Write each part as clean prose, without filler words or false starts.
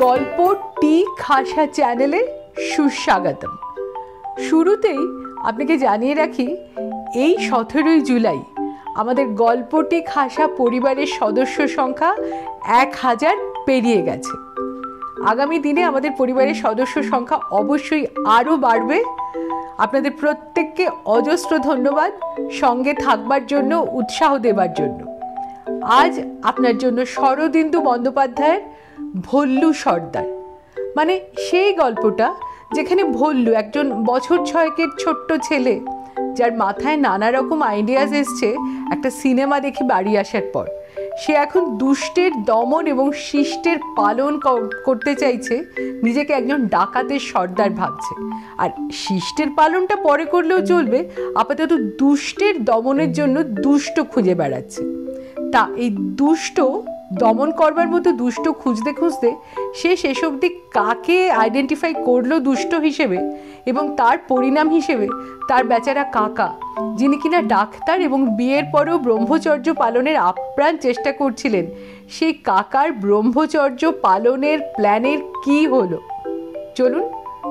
গল্প টি খাসা চ্যানেলে সুস্বাগতম। শুরুতেই আপনাকে জানিয়ে রাখি, এই 17 জুলাই আমাদের গল্পটি খাসা পরিবারের সদস্য সংখ্যা 1000 পেরিয়ে গেছে। আগামী দিনে আমাদের পরিবারের সদস্য সংখ্যা অবশ্যই আরও বাড়বে। আপনাদের প্রত্যেককে অজস্র ধন্যবাদ সঙ্গে থাকবার জন্য, উৎসাহ দেবার জন্য। আজ আপনার জন্য শরদিন্দু বন্দ্যোপাধ্যায়ের ভল্লু সর্দার, মানে সেই গল্পটা যেখানে ভল্লু একজন বছর 6 ছোট্ট ছেলে, যার মাথায় নানা রকম আইডিয়াস এসছে একটা সিনেমা দেখে বাড়ি আসার পর। সে এখন দুষ্টের দমন এবং শিষ্টের পালন করতে চাইছে, নিজেকে একজন ডাকাতের সর্দার ভাবছে। আর শিষ্টের পালনটা পরে করলেও চলবে, আপাতত দুষ্টের দমনের জন্য দুষ্ট খুঁজে বেড়াচ্ছে। তা এই দুষ্ট দমন করবার মতো দুষ্ট খুঁজতে খুঁজতে সে শেষ অবধি কাকে আইডেন্টিফাই করলো দুষ্ট হিসেবে, এবং তার পরিণাম হিসেবে তার বেচারা কাকা, যিনি কিনা ডাক্তার এবং বিয়ের পরেও ব্রহ্মচর্য পালনের আপ্রাণ চেষ্টা করছিলেন, সেই কাকার ব্রহ্মচর্য পালনের প্ল্যানের কি হলো চলুন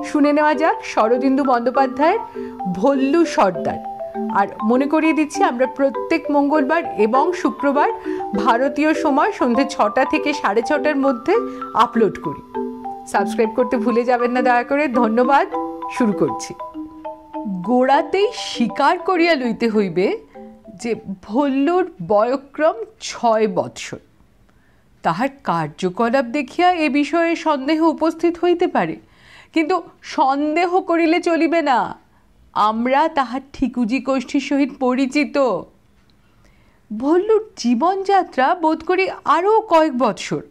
শুনে নেওয়া যাক শরদিন্দু বন্দ্যোপাধ্যায়ের ভল্লু সর্দার। আর মনে করিয়ে দিচ্ছি, আমরা প্রত্যেক মঙ্গলবার এবং শুক্রবার ভারতীয় সময় সন্ধ্যে 6টা থেকে 6:30টার মধ্যে আপলোড করি। সাবস্ক্রাইব করতে ভুলে যাবেন না দয়া করে। ধন্যবাদ। শুরু করছি। গোড়াতেই স্বীকার করিয়া লইতে হইবে যে ভল্লুর বয়ক্রম 6 বৎসর। তাহার কার্যকলাপ দেখিয়া এ বিষয়ে সন্দেহ উপস্থিত হইতে পারে, কিন্তু সন্দেহ করিলে চলিবে না। আমরা তাহার ঠিকুজি গোষ্ঠীর সহিত পরিচিত। ভল্লুর জীবনযাত্রা বোধ করি আরও কয়েক বৎসর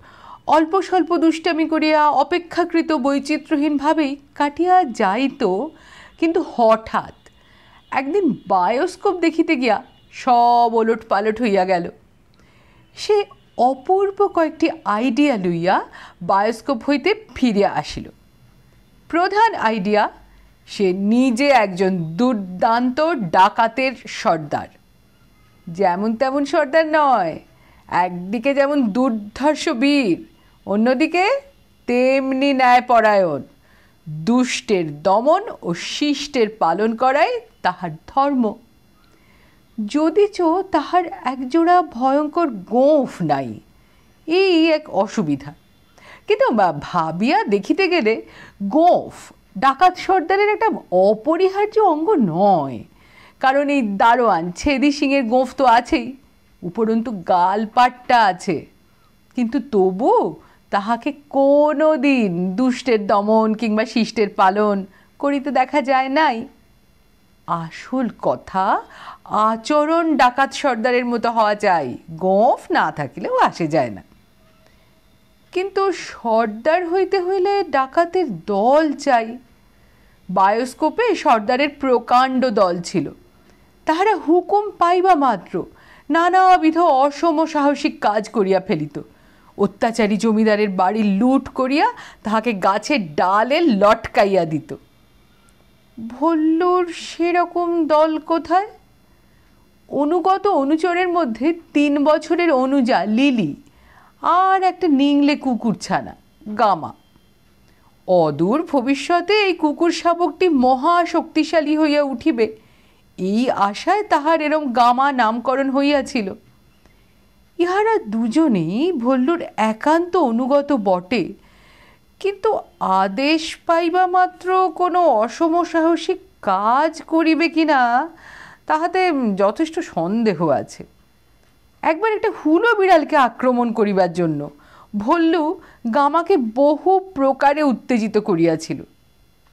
অল্প স্বল্প দুষ্টামি করিয়া অপেক্ষাকৃত বৈচিত্র্যহীনভাবেই কাটিয়া যাইত। কিন্তু হঠাৎ একদিন বায়োস্কোপ দেখিতে গিয়া সব ওলট পালট হইয়া গেল। সে অপূর্ব কয়েকটি আইডিয়া লইয়া বায়োস্কোপ হইতে ফিরিয়া আসিল। প্রধান আইডিয়া, সে নিজে একজন দুর্দান্ত ডাকাতের সর্দার। যেমন তেমন সর্দার নয়, একদিকে যেমন দুর্ধর্ষ বীর, অন্যদিকে তেমনি ন্যায়পরায়ণ। দুষ্টের দমন ও শিষ্টের পালন করাই তাহার ধর্ম। যদিচ তাহার একজোড়া ভয়ঙ্কর গোঁফ নাই, এই এক অসুবিধা। কিন্তু ভাবিয়া দেখিতে গেলে গোঁফ ডাকাত সর্দারের একটা অপরিহার্য অঙ্গ নয়, কারণ এই দারোয়ান ছেদি সিংয়ের গোঁফ তো আছেই, উপরন্তু গালপাট্টা আছে। কিন্তু তবু তাহাকে কোনো দিন দুষ্টের দমন কিংবা শিষ্টের পালন করিতে দেখা যায় নাই। আসল কথা, আচরণ ডাকাত সর্দারের মতো হওয়া চাই, গোঁফ না থাকিলেও আসে যায় না। কিন্তু সর্দার হইতে হইলে ডাকাতের দল চাই। বায়োস্কোপে সর্দারের প্রকাণ্ড দল ছিল। তাহারা হুকুম পাইবা মাত্র নানাবিধ অসম সাহসিক কাজ করিয়া ফেলিত। অত্যাচারী জমিদারের বাড়ি লুট করিয়া তাহাকে গাছের ডালে লটকাইয়া দিত। ভল্লুর সেরকম দল কোথায়? অনুগত অনুচরের মধ্যে 3 বছরের অনুজা লিলি আর একটা নিংলে কুকুর ছানা গামা। অদূর ভবিষ্যতে এই কুকুর শাবকটি মহা শক্তিশালী হইয়া উঠিবে, এই আশায় তাহার এরম গামা নামকরণ হইয়াছিল। ইহারা দুজনেই ভল্লুর একান্ত অনুগত বটে, কিন্তু আদেশ পাইবা মাত্র কোনো অসম সাহসিক কাজ করিবে কিনা তাহাতে যথেষ্ট সন্দেহ আছে। একবার একটা হুলো বিড়ালকে আক্রমণ করিবার জন্য ভল্লু গামাকে বহু প্রকারে উত্তেজিত করিয়াছিল,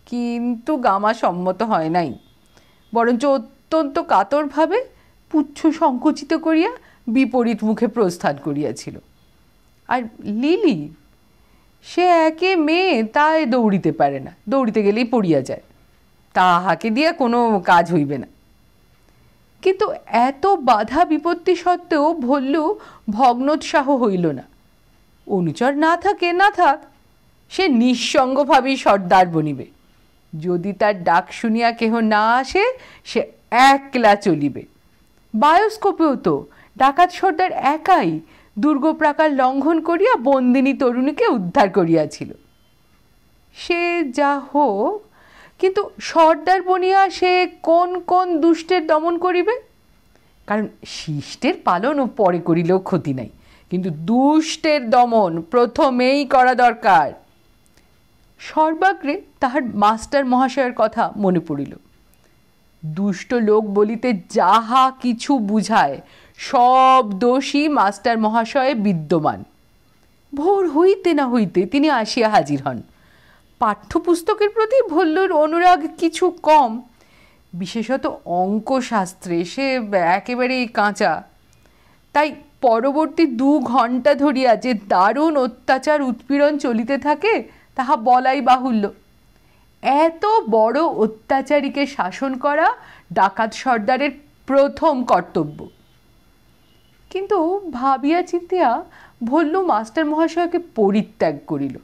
কিন্তু গামা সম্মত হয় নাই, বরঞ্চ অত্যন্ত কাতরভাবে পুচ্ছ সংকুচিত করিয়া বিপরীত মুখে প্রস্থান করিয়াছিল। আর লিলি, সে একে মেয়ে, তাই দৌড়িতে পারে না, দৌড়িতে গেলেই পড়িয়া যায়, তাহাকে দিয়া কোনো কাজ হইবে না। কিন্তু এত বাধা বিপত্তি সত্ত্বেও ভল্লু ভগ্নোৎসাহ হইল না। অনুচর না থাকে না থাক, সে নিঃসঙ্গভাবেই সর্দার বনিবে। যদি তার ডাক শুনিয়া কেহ না আসে, সে একলা চলিবে। বায়োস্কোপেও তো ডাকাত সর্দার একাই দুর্গপ্রাকার লঙ্ঘন করিয়া বন্দিনী তরুণীকে উদ্ধার করিয়াছিল। সে যা হোক, কিন্তু সর্দার বনিয়া সে কোন কোন দুষ্টের দমন করিবে? কারণ শিষ্টের পালন ও পরে করিলেও ক্ষতি নাই, কিন্তু দুষ্টের দমন প্রথমেই করা দরকার। সর্বাগ্রে তাহার মাস্টার মহাশয়ের কথা মনে পড়িল। দুষ্ট লোক বলিতে যাহা কিছু বুঝায় সব দোষী মাস্টার মহাশয়ে বিদ্যমান। ভোর হইতে না হইতে তিনি আসিয়া হাজির হন। পাঠ্যপুস্তকের প্রতি ভল্লুর অনুরাগ কিছু কম, বিশেষত অঙ্কশাস্ত্রে সে একেবারেই কাঁচা। তাই পরবর্তী 2 ঘণ্টা ধরিয়া যে দারুণ অত্যাচার উৎপীড়ন চলিতে থাকে তাহা বলাই বাহুল্য। এত বড় অত্যাচারীকে শাসন করা ডাকাত সর্দারের প্রথম কর্তব্য। কিন্তু ভাবিয়া চিন্তিয়া ভল্লু মাস্টার মহাশয়কে পরিত্যাগ করিল।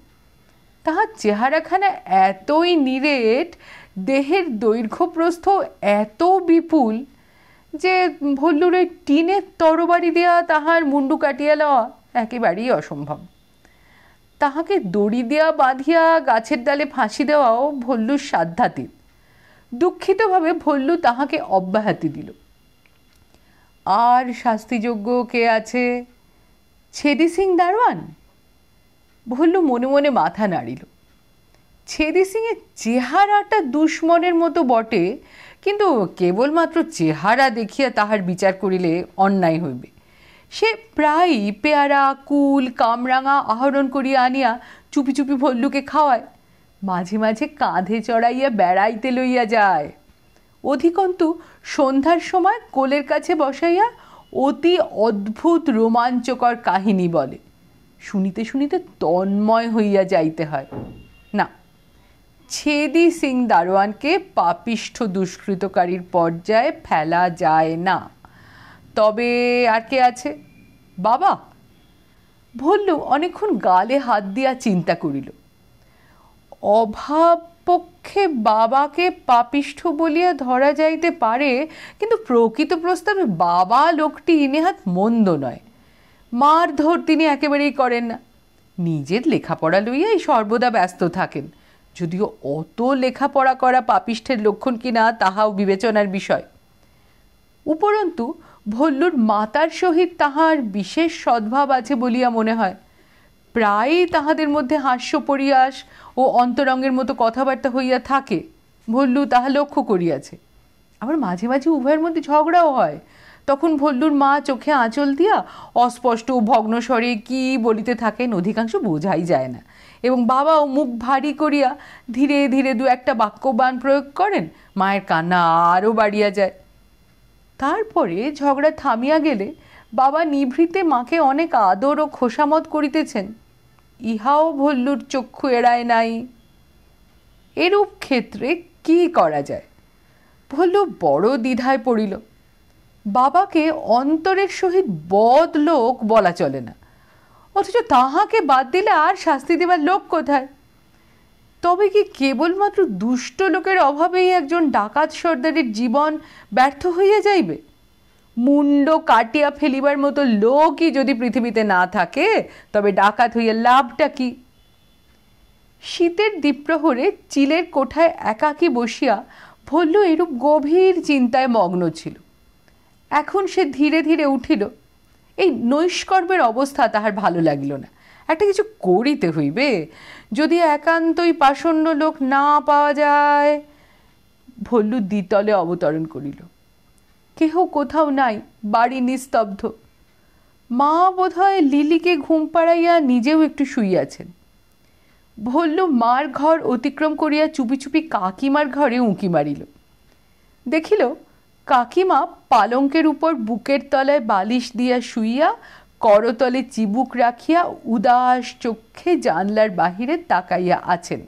তাহার চেহারাখানা এতই নিরেট, দেহের দৈর্ঘ্য প্রস্থ এত বিপুল যে ভল্লুর ওই টিনের তরবারি দেওয়া তাহার মুন্ডু কাটিয়া লওয়া একেবারেই অসম্ভব। তাহাকে দড়ি দেওয়া বাঁধিয়া গাছের ডালে ফাঁসি দেওয়াও ভল্লুর সাধ্যাতীত। দুঃখিতভাবে ভল্লু তাহাকে অব্যাহতি দিল। আর শাস্তিযোগ্য কে আছে? ছেদি সিং দারোয়ান? ভল্লু মনে মনে মাথা নাড়িল। ছেদি সিংয়ের চেহারাটা দুশ্মনের মতো বটে, কিন্তু কেবলমাত্র চেহারা দেখিয়া তাহার বিচার করিলে অন্যায় হইবে। সে প্রায়ই পেয়ারা, কুল, কামরাঙা আহরণ করিয়া আনিয়া চুপি চুপি ভল্লুকে খাওয়ায়, মাঝে মাঝে কাঁধে চড়াইয়া বেড়াইতে লইয়া যায়। অধিকন্তু সন্ধ্যার সময় কোলের কাছে বসাইয়া অতি অদ্ভুত রোমাঞ্চকর কাহিনী বলে। শুনিতে শুনিতে তন্ময় হইয়া যাইতে হয়। না, ছেদি সিং দারোয়ানকে পাপিষ্ঠ দুষ্কৃতকারীর পর্যায়ে ফেলা যায় না। তবে আর কে আছে? বাবা। ভল্লু অনেকক্ষণ গালে হাত দিয়া চিন্তা করিল। অভাব পক্ষে বাবাকে পাপিষ্ঠ বলিয়া ধরা যাইতে পারে, কিন্তু প্রকৃত প্রস্তাবে বাবা লোকটি নেহাত মন্দ নয়। মারধর তিনি একেবারেই করেন না। নিজের লেখাপড়া লইয়াই সর্বদা ব্যস্ত থাকেন, যদিও অত লেখাপড়া করা পাপিষ্ঠের লক্ষণ কিনা তাহাও বিবেচনার বিষয়। উপরন্তু ভল্লুর মাতার সহিত তাহার বিশেষ সদ্ভাব আছে বলিয়া মনে হয়। প্রায়ই তাহাদের মধ্যে হাস্য পরিহাস ও অন্তরঙ্গের মতো কথাবার্তা হইয়া থাকে, ভল্লু তাহা লক্ষ্য করিয়াছে। আবার মাঝে মাঝে উভয়ের মধ্যে ঝগড়াও হয়। তখন ভল্লুর মা চোখে আঁচল দিয়া অস্পষ্ট ও ভগ্ন স্বরে কি বলিতে থাকেন, অধিকাংশ বোঝাই যায় না, এবং বাবাও মুখ ভারী করিয়া ধীরে ধীরে 2-1টা বাক্যবাণ প্রয়োগ করেন। মায়ের কান্না আরও বাড়িয়া যায়। তারপরে ঝগড়া থামিয়া গেলে বাবা নিভৃতে মাকে অনেক আদর ও খোসামত করিতেছেন, ইহাও ভল্লুর চক্ষু এড়ায় নাই। এরূপ ক্ষেত্রে কি করা যায়? ভল্লু বড় দ্বিধায় পড়িল। বাবাকে অন্তরের সহিত বদ লোক বলা চলে না, অথচ তাহাকে বাদ দিলে আর শাস্তি দেবার লোক কোথায়? তবে কি কেবলমাত্র দুষ্ট লোকের অভাবেই একজন ডাকাত সর্দারের জীবন ব্যর্থ হইয়া যাইবে? মুন্ড কাটিয়া ফেলিবার মতো লোকই যদি পৃথিবীতে না থাকে, তবে ডাকাত হইয়া লাভটা কি? শীতের দ্বীপ্রহরে চিলের কোঠায় একাকী বসিয়া ভল্লু এরূপ গভীর চিন্তায় মগ্ন ছিল। এখন সে ধীরে ধীরে উঠিল। এই নৈষ্কর্মের অবস্থা তাহার ভালো লাগিল না। একটা কিছু করিতে হইবে। যদি একান্তই পাষণ্ড লোক না পাওয়া যায়। ভল্লু দ্বিতলে অবতরণ করিল। কেহ কোথাও নাই, বাড়ি নিস্তব্ধ। মা বোধহয় লিলিকে ঘুম পাড়াইয়া নিজেও একটু শুইয়াছেন। ভল্লু মার ঘর অতিক্রম করিয়া চুপি চুপি কাকিমার ঘরে উঁকি মারিল। দেখিল কাকিমা পালঙ্কের উপর বুকের তলায় বালিশ দিয়া শুইয়া করতলে চিবুক রাখিয়া উদাস চক্ষে জানলার বাহিরে তাকাইয়া আছেন।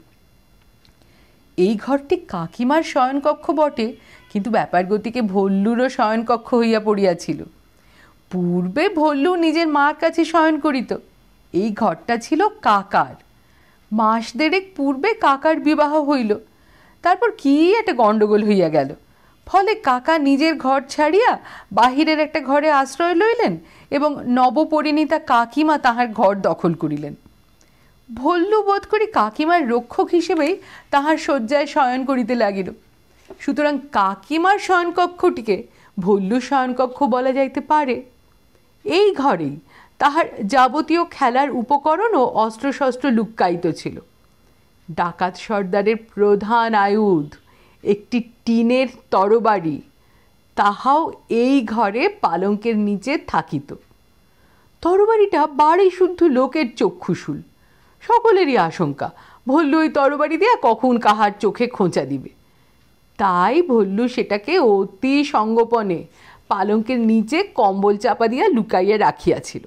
এই ঘরটি কাকিমার শয়নকক্ষ বটে, কিন্তু ব্যাপার গতিকে ভল্লুরও শয়নকক্ষ হইয়া পড়িয়াছিল। পূর্বে ভল্লু নিজের মার কাছে শয়ন করিত। এই ঘরটা ছিল কাকার। মাস দেড়েক পূর্বে কাকার বিবাহ হইল। তারপর কি একটা গণ্ডগোল হইয়া গেল। ফলে কাকা নিজের ঘর ছাড়িয়া বাহিরের একটা ঘরে আশ্রয় লইলেন এবং নবপরিণীতা কাকিমা তাহার ঘর দখল করিলেন। ভল্লু বোধ করি কাকিমার রক্ষক হিসেবেই তাহার শয্যায় শয়ন করিতে লাগিল। সুতরাং কাকিমার শয়নকক্ষটিকে ভল্লুর শয়নকক্ষ বলা যাইতে পারে। এই ঘরেই তাহার যাবতীয় খেলার উপকরণ ও অস্ত্রশস্ত্র লুক্কায়িত ছিল। ডাকাত সর্দারের প্রধান আয়ুধ একটি টিনের তরবারি, তাহাও এই ঘরে পালঙ্কের নিচে থাকিত। তরবারিটা বাড়ি শুদ্ধ লোকের চক্ষুশূল। সকলেরই আশঙ্কা ভল্লু ওই তরবারি দিয়া কখন কাহার চোখে খোঁচা দিবে। তাই ভল্লু সেটাকে অতি সঙ্গোপনে পালঙ্কের নিচে কম্বল চাপা দিয়া লুকাইয়া রাখিয়াছিল।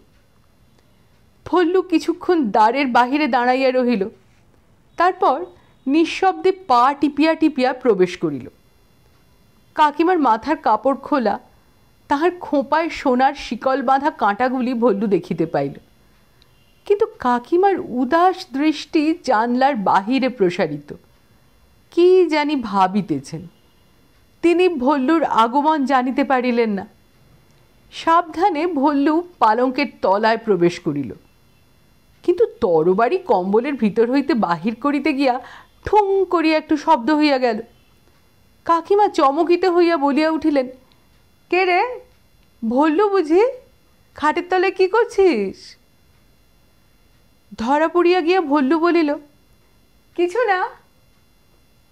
ভল্লু কিছুক্ষণ দ্বারের বাহিরে দাঁড়াইয়া রহিল, তারপর নিঃশব্দে পা টিপিয়া টিপিয়া প্রবেশ করিল। কাকিমার মাথার কাপড় খোলা, তাহার খোঁপায় সোনার শিকল বাঁধা কাঁটাগুলি ভল্লু দেখিতে পাইল। কিন্তু কাকিমার উদাস দৃষ্টি জানলার বাহিরে প্রসারিত। কি জানি ভাবিতেছেন। তিনি ভল্লুর আগমন জানিতে পারিলেন না। সাবধানে ভল্লু পালঙ্কের তলায় প্রবেশ করিল, কিন্তু তরবারি কম্বলের ভিতর হইতে বাহির করিতে গিয়া ঠুং করিয়া একটু শব্দ হইয়া গেল। কাকিমা চমকিত হইয়া বলিয়া উঠিলেন, কে রে, ভল্লু বুঝি? খাটের তলায় কি করছিস? ধরা পড়িয়া গিয়া ভল্লু বলিল, কিছু না।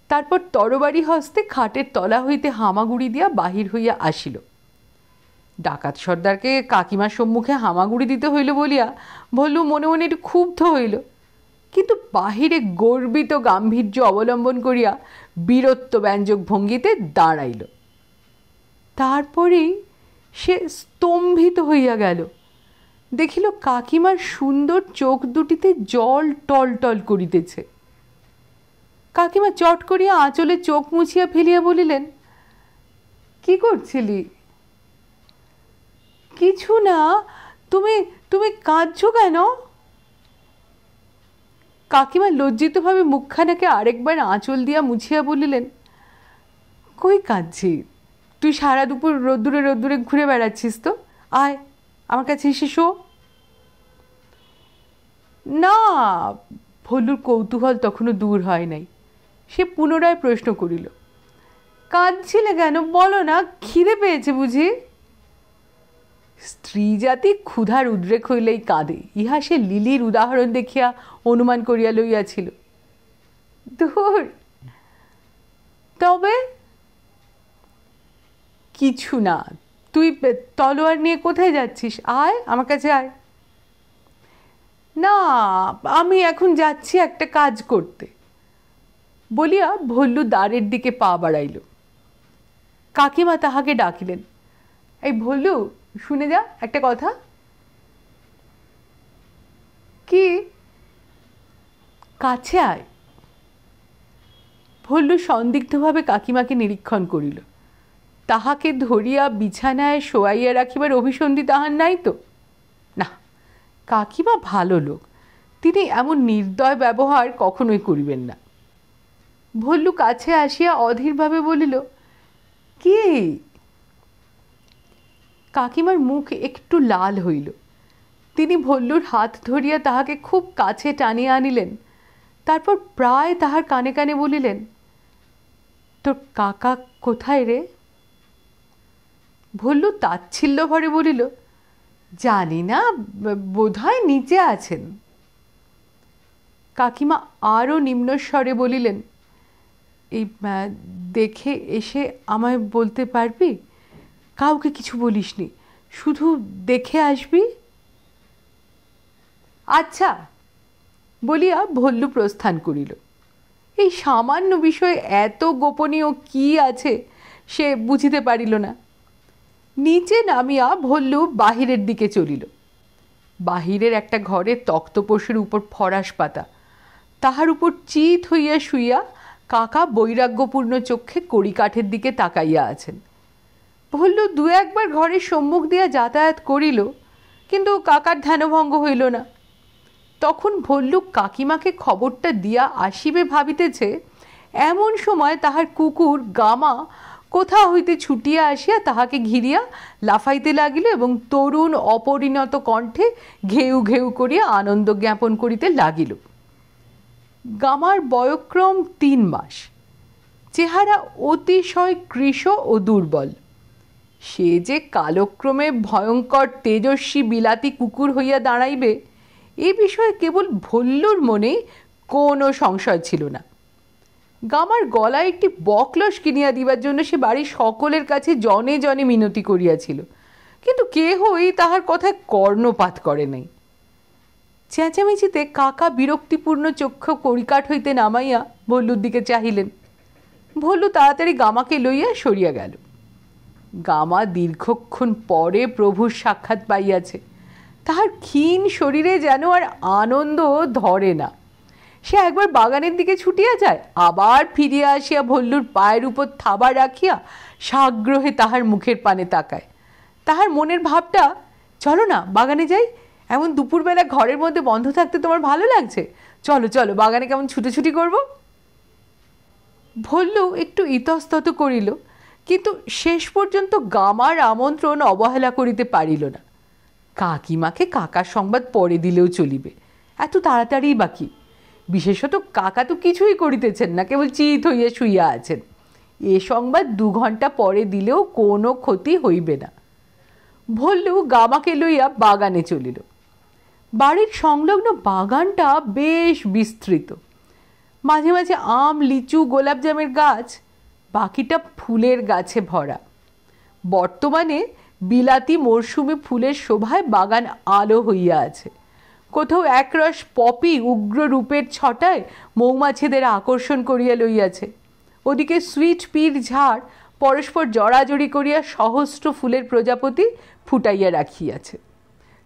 তারপর তরবারি হস্তে খাটের তলা হইতে হামাগুড়ি দিয়া বাহির হইয়া আসিল। ডাকাত সর্দারকে কাকিমার সম্মুখে হামাগুড়ি দিতে হইল বলিয়া ভল্লু মনে মনে একটু ক্ষুব্ধ হইল, কিন্তু বাহিরে গর্বিত গাম্ভীর্য অবলম্বন করিয়া বীরত্ব ব্যঞ্জক ভঙ্গিতে দাঁড়াইল। তারপরেই সে স্তম্ভিত হইয়া গেল। দেখিল কাকিমার সুন্দর চোখ দুটিতে জল টল টল করিতেছে। কাকিমা চট করিয়া আঁচলে চোখ মুছিয়া ফেলিয়া বলিলেন, কি করছিলি? কিছু না। তুমি তুমি কাঁদছো কেন? কাকিমা লজ্জিতভাবে মুখখানাকে আরেকবার আঁচল দিয়া মুছিয়া বলিলেন, কই কাঁদছি? তুই সারা দুপুর রোদ্দুরে রোদ্দুরে ঘুরে বেড়াচ্ছিস তো, আয় আমার কাছে এসে শো। না। ভল্লুর কৌতূহল তখনও দূর হয় নাই। সে পুনরায় প্রশ্ন করিল, কাঁদছিলে কেন বলো না, খিদে পেয়েছে বুঝি? স্ত্রী জাতি ক্ষুধার উদ্রেক হইলেই কাঁদে, ইহা সে লিলির উদাহরণ দেখিয়া অনুমান করিয়া লইয়াছিল। ধুর, তবে কিছু না। তুই তলোয়ার নিয়ে কোথায় যাচ্ছিস? আয় আমার কাছে আয়। না, আমি এখন যাচ্ছি একটা কাজ করতে বলিয়া ভল্লু দ্বারের দিকে পা বাড়াইল। কাকিমা তাহাকে ডাকিলেন, এই ভল্লু, শুনে যা একটা কথা। কি? কাছে আয়। ভল্লু সন্দিগ্ধভাবে কাকিমাকে নিরীক্ষণ করিল। তাহাকে ধরিয়া বিছানায় শোয়াইয়া রাখিবার অভিসন্ধি তাহার নাই তো? না, কাকিমা ভালো লোক, তিনি এমন নির্দয় ব্যবহার কখনোই করিবেন না। ভল্লু কাছে আসিয়া অধীরভাবে বলিল, কি? কাকিমার মুখ একটু লাল হইল। তিনি ভল্লুর হাত ধরিয়া তাহাকে খুব কাছে টানিয়া আনিলেন। তারপর প্রায় তাহার কানে কানে বলিলেন, তোর কাকা কোথায় রে? ভল্লু তাচ্ছিল্য ভরে বলিল, জানি না, বোধহয় নিচে আছেন। কাকিমা আরও নিম্নস্বরে বলিলেন, এই দেখে এসে আমায় বলতে পারবি? কাউকে কিছু বলিসনি, শুধু দেখে আসবি। আচ্ছা বলিয়া ভল্লু প্রস্থান করিল। এই সামান্য বিষয়ে এত গোপনীয় কি আছে সে বুঝিতে পারিল না। নিচে নামিয়া ভল্লু বাহিরের দিকে চলিল। বাহিরের একটা ঘরে তক্তপোষের উপর ফরাস পাতা, তাহার উপর চিত হইয়া শুইয়া কাকা বৈরাগ্যপূর্ণ চক্ষে কড়িকাঠের দিকে তাকাইয়া আছেন। ভল্লু দু একবার ঘরের সম্মুখ দিয়া যাতায়াত করিল, কিন্তু কাকার ধ্যানভঙ্গ হইল না। তখন ভল্লু কাকিমাকে খবরটা দিয়া আসিবে ভাবিতেছে, এমন সময় তাহার কুকুর গামা কোথা হইতে ছুটিয়া আসিয়া তাহাকে ঘিরিয়া লাফাইতে লাগিল এবং তরুণ অপরিণত কণ্ঠে ঘেউ ঘেউ করিয়া আনন্দ জ্ঞাপন করিতে লাগিল। গামার বয়ক্রম 3 মাস, চেহারা অতিশয় কৃশ ও দুর্বল। সে যে কালক্রমে ভয়ঙ্কর তেজস্বী বিলাতি কুকুর হইয়া দাঁড়াইবে এ বিষয়ে কেবল ভল্লুর মনে কোনো সংশয় ছিল না। গামার গলায় একটি বকলস কিনিয়া দিবার জন্য সে বাড়ির সকলের কাছে জনে জনে মিনতি করিয়াছিল, কিন্তু কেহই তাহার কথায় কর্ণপাত করে নাই। চেঁচামেচিতে কাকা বিরক্তিপূর্ণ চক্ষু কড়িকাঠ হইতে নামাইয়া ভল্লুর দিকে চাহিলেন। ভল্লু তাড়াতাড়ি গামাকে লইয়া সরিয়া গেল। গামা দীর্ঘক্ষণ পরে প্রভুর সাক্ষাৎ পাইয়াছে। তাহার ক্ষীণ শরীরে যেন আর আনন্দ ধরে না। সে একবার বাগানের দিকে ছুটিয়া যায়, আবার ফিরিয়া আসিয়া ভল্লুর পায়ের উপর থাবা রাখিয়া সাগ্রহে তাহার মুখের পানে তাকায়। তাহার মনের ভাবটা, চলো না বাগানে যাই, এমন দুপুরবেলা ঘরের মধ্যে বন্ধ থাকতে তোমার ভালো লাগছে, চলো চলো বাগানে কেমন ছুটোছুটি করব। ভল্লু একটু ইতস্তত করিল, কিন্তু শেষ পর্যন্ত গামার আমন্ত্রণ অবহেলা করিতে পারিল না। কাকিমাকে কাকার সংবাদ পরে দিলেও চলিবে, এত তাড়াতাড়ি বাকি। বিশেষত কাকা তো কিছুই করিতেছেন না, কেবল চিত হইয়া শুইয়া আছেন। এ সংবাদ 2 ঘণ্টা পরে দিলেও কোনো ক্ষতি হইবে না। ভল্লু গামাকে লইয়া বাগানে চলিল। বাড়ির সংলগ্ন বাগানটা বেশ বিস্তৃত। মাঝে মাঝে আম, লিচু, গোলাপজামের গাছ, বাকিটা ফুলের গাছে ভরা। বর্তমানে বিলাতি মরশুমে ফুলের শোভায় বাগান আলো হইয়া আছে। কোথাও একরস পপি উগ্র রূপের ছটায় মৌমাছিদের আকর্ষণ করিয়া লইয়াছে। ওদিকে সুইট পির ঝাড় পরস্পর জড়াজড়ি করিয়া সহস্র ফুলের প্রজাপতি ফুটাইয়া রাখিয়াছে।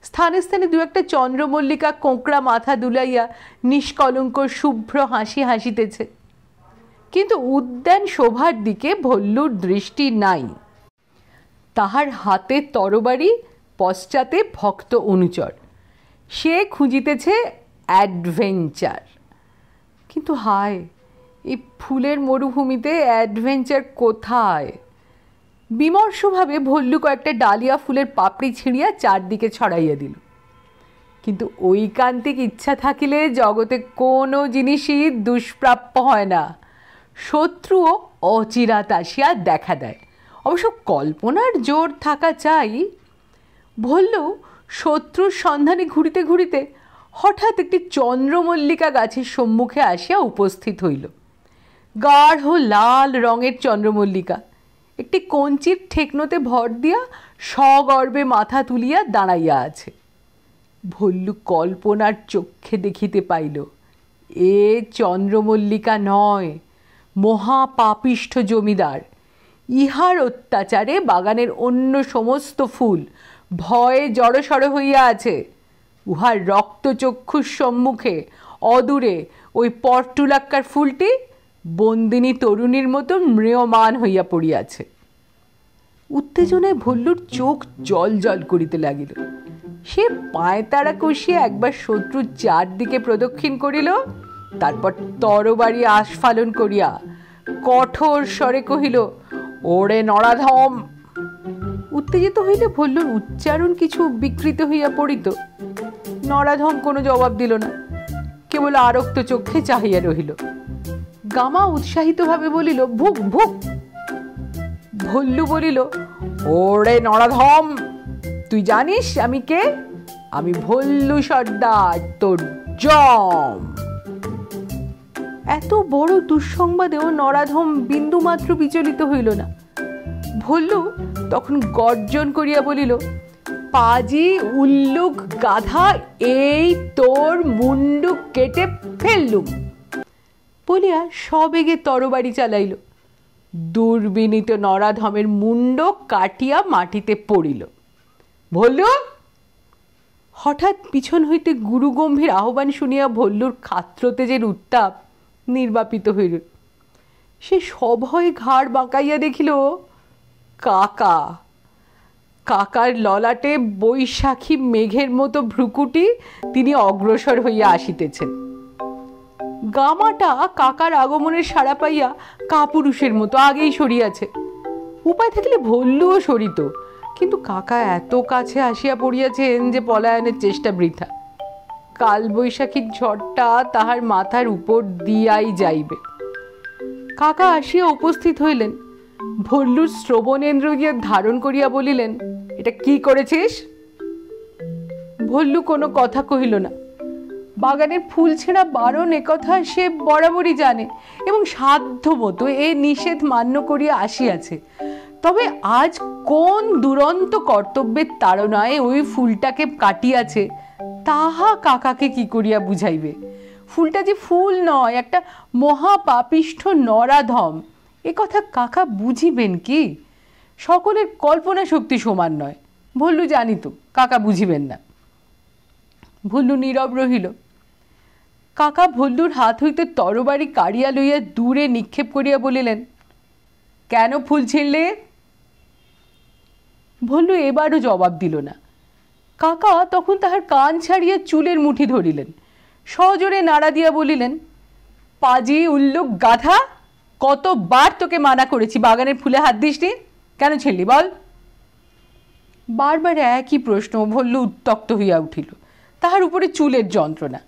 স্থানে স্থানে 2-1 চন্দ্রমল্লিকা কোঁকড়া মাথা দুলাইয়া নিষ্কলঙ্ক শুভ্র হাসি হাসিতেছে। কিন্তু উদ্যান শোভার দিকে ভল্লুর দৃষ্টি নাই। তাহার হাতে তরবারি, পশ্চাতে ভক্ত অনুচর। সে খুঁজিতেছে অ্যাডভেঞ্চার। কিন্তু হায়, এই ফুলের মরুভূমিতে অ্যাডভেঞ্চার কোথায়? বিমর্ষভাবে ভল্লু কয়েকটা ডালিয়া ফুলের পাপড়ি ছিঁড়িয়া চারদিকে ছড়াইয়া দিল। কিন্তু ঐকান্তিক ইচ্ছা থাকিলে জগতে কোনো জিনিসই দুষ্প্রাপ্য হয় না। শত্রুও অচিরাত আসিয়া দেখা দেয়, অবশ্য কল্পনার জোর থাকা চাই। ভল্লু শত্রুর সন্ধানে ঘুরিতে ঘুরিতে হঠাৎ একটি চন্দ্রমল্লিকা গাছের সম্মুখে আসিয়া উপস্থিত হইল। গাঢ় লাল রঙের চন্দ্রমল্লিকা একটি কঞ্চির ঠেকনোতে ভর দিয়া সগর্বে মাথা তুলিয়া দাঁড়াইয়া আছে। ভল্লু কল্পনার চক্ষে দেখিতে পাইল, এ চন্দ্রমল্লিকা নয়, মহাপাপিষ্ঠ জমিদার। ইহার অত্যাচারে বাগানের অন্য সমস্ত ফুল ভয়ে জড়সড় হইয়া আছে। উহার রক্তচক্ষুর সম্মুখে অদূরে ওই পর্টুলাক্কার ফুলটি বন্দিনী তরুণীর মতো ম্রিয়মান হইয়া পড়িয়াছে। উত্তেজনায় ভল্লুর চোখ জল জল করিতে লাগিল। সে পায়তারা কষিয়া একবার শত্রুর চারদিকে প্রদক্ষিণ করিল, তারপর তরবারি আস্ফালন করিয়া কঠোর স্বরে কহিল, ওরে নরাধম। উত্তেজিত হইলে ভল্লুর উচ্চারণ কিছু বিকৃত হইয়া পড়িত। নরাধম কোনো জবাব দিল না, কেবল আরক্ত চক্ষে চাহিয়া রহিল। গামা উৎসাহিতভাবে বলিল, ভুক ভুক। ভল্লু বলিল, ওরে নরাধম, তুই জানিস আমি কে? আমি ভল্লু সর্দার, তোর জম। এত বড় দুঃসংবাদেও নরাধম বিন্দুমাত্র বিচলিত হইল না। ভল্লু তখন গর্জন করিয়া বলিল, পাজি উল্লুক গাধা, এই তোর মুন্ডু কেটে ফেললুম বলিয়া সবেগে তরবারি চালাইল। দুর্বিনীত নরাধমের মুন্ড কাটিয়া মাটিতে পড়িল। ভল্লু! হঠাৎ পিছন হইতে গুরুগম্ভীর আহ্বান শুনিয়া ভল্লুর খাত্রতেজের উত্তাপ নির্বাপিত হইল। সে সভয়ে ঘাড় বাঁকাইয়া দেখিল কাকা। কাকার ললাটে বৈশাখী মেঘের মতো ভ্রুকুটি তিনি অগ্রসর হইয়া আসিতেছেন। গামাটা কাকার আগমনের সাড়া পাইয়া কাপুরুষের মতো আগেই সরিয়াছে। উপায় থাকলে ভল্লুও সরিত, কিন্তু কাকা এত কাছে আসিয়া পড়িয়াছেন যে পলায়নের চেষ্টা বৃথা। কালবৈশাখীর ঝড়টা তাহার মাথার উপর দিয়াই যাইবে। কাকা আসিয়া উপস্থিত হইলেন। ভল্লুর শ্রবণেন্দ্রিয় ধারণ করিয়া বলিলেন, এটা কি করেছিস? ভল্লু কোনো কথা কহিল না। বাগানের ফুল ছেঁড়া বারণ একথা সে বরাবরই জানে এবং সাধ্য মতো এ নিষেধ মান্য করিয়া আসিয়াছে। তবে আজ কোন দুরন্ত কর্তব্যের তাড়নায় ওই ফুলটাকে কাটিয়াছে তাহা কাকাকে কি করিয়া বুঝাইবে? ফুলটা যে ফুল নয়, একটা মহাপাপিষ্ঠ নরাধম, এ কথা কাকা বুঝিবেন কি? সকলের কল্পনা শক্তি সমান নয়। ভল্লু জানিত কাকা বুঝিবেন না। ভল্লু নীরব রহিল। কাকা ভল্লুর হাত হইতে তরবারি কাড়িয়া লইয়া দূরে নিক্ষেপ করিয়া বলিলেন, কেন ফুল ছিঁড়লে? ভল্লু এবারও জবাব দিল না। কাকা তখন তাহার কান ছাড়িয়া চুলের মুঠি ধরিলেন, সজোরে নাড়া দিয়া বলিলেন, পাজি উল্লুক গাধা, কতবার তোকে মানা করেছি বাগানের ফুলে হাত দিসনি, কেন ছিঁড়লি বল? বারবার একই প্রশ্ন। ভল্লু উত্তক্ত হইয়া উঠিল। তাহার উপরে চুলের যন্ত্রণা।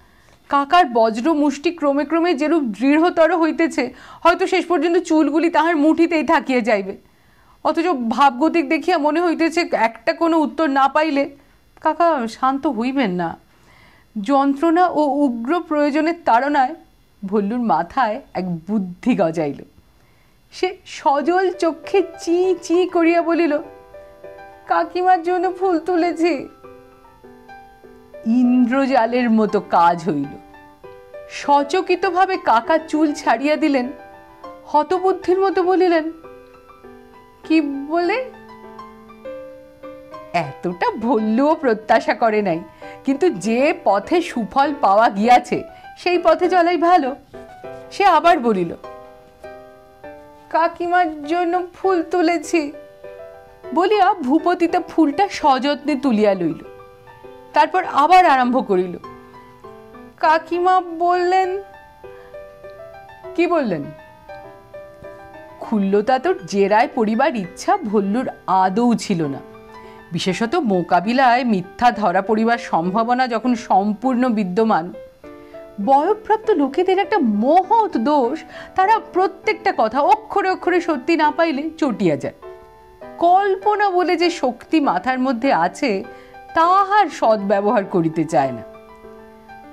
কাকার বজ্র মুষ্টি ক্রমে ক্রমে যেরূপ দৃঢ়তর হইতেছে, হয়তো শেষ পর্যন্ত চুলগুলি তাহার মুঠিতেই থাকিয়া যাইবে। অথচ ভাবগতিক দেখিয়া মনে হইতেছে একটা কোনো উত্তর না পাইলে কাকা শান্ত হইবেন না। যন্ত্রণা ও উগ্র প্রয়োজনের তাড়নায় ভল্লুর মাথায় এক বুদ্ধি গজাইল। সে সজল চক্ষে চি চি করিয়া বলিল, কাকিমার জন্য ফুল তুলেছি। ইন্দ্রজালের মতো কাজ হইল। সচকিতভাবে কাকা চুল ছাড়িয়া দিলেন। হতবুদ্ধির মতো বলিলেন, কি বলে? এতটা ভল্লুও প্রত্যাশা করে নাই, কিন্তু যে পথে সুফল পাওয়া গিয়াছে সেই পথে চলাই ভালো। সে আবার বলিল, কাকিমার জন্য ফুল তুলেছি বলিয়া ভূপতিতে ফুলটা সযত্নে তুলিয়া লইল। তারপর আবার আরম্ভ করিল, কাকিমা বললেন। কি বললেন? ক্ষুল্লতা তোর জেরায় পড়িবার ইচ্ছা ভল্লুর আদৌ ছিল না। বিশেষত মোকাবিলায় মিথ্যা ধরা পড়িবার সম্ভাবনা যখন সম্পূর্ণ বিদ্যমান। বয়ঃপ্রাপ্ত লোকেদের একটা মহৎ দোষ, তারা প্রত্যেকটা কথা অক্ষরে অক্ষরে সত্যি না পাইলে চটিয়া যায়। কল্পনা বলে যে শক্তি মাথার মধ্যে আছে তাহার সদ্ব্যবহার করিতে চায় না।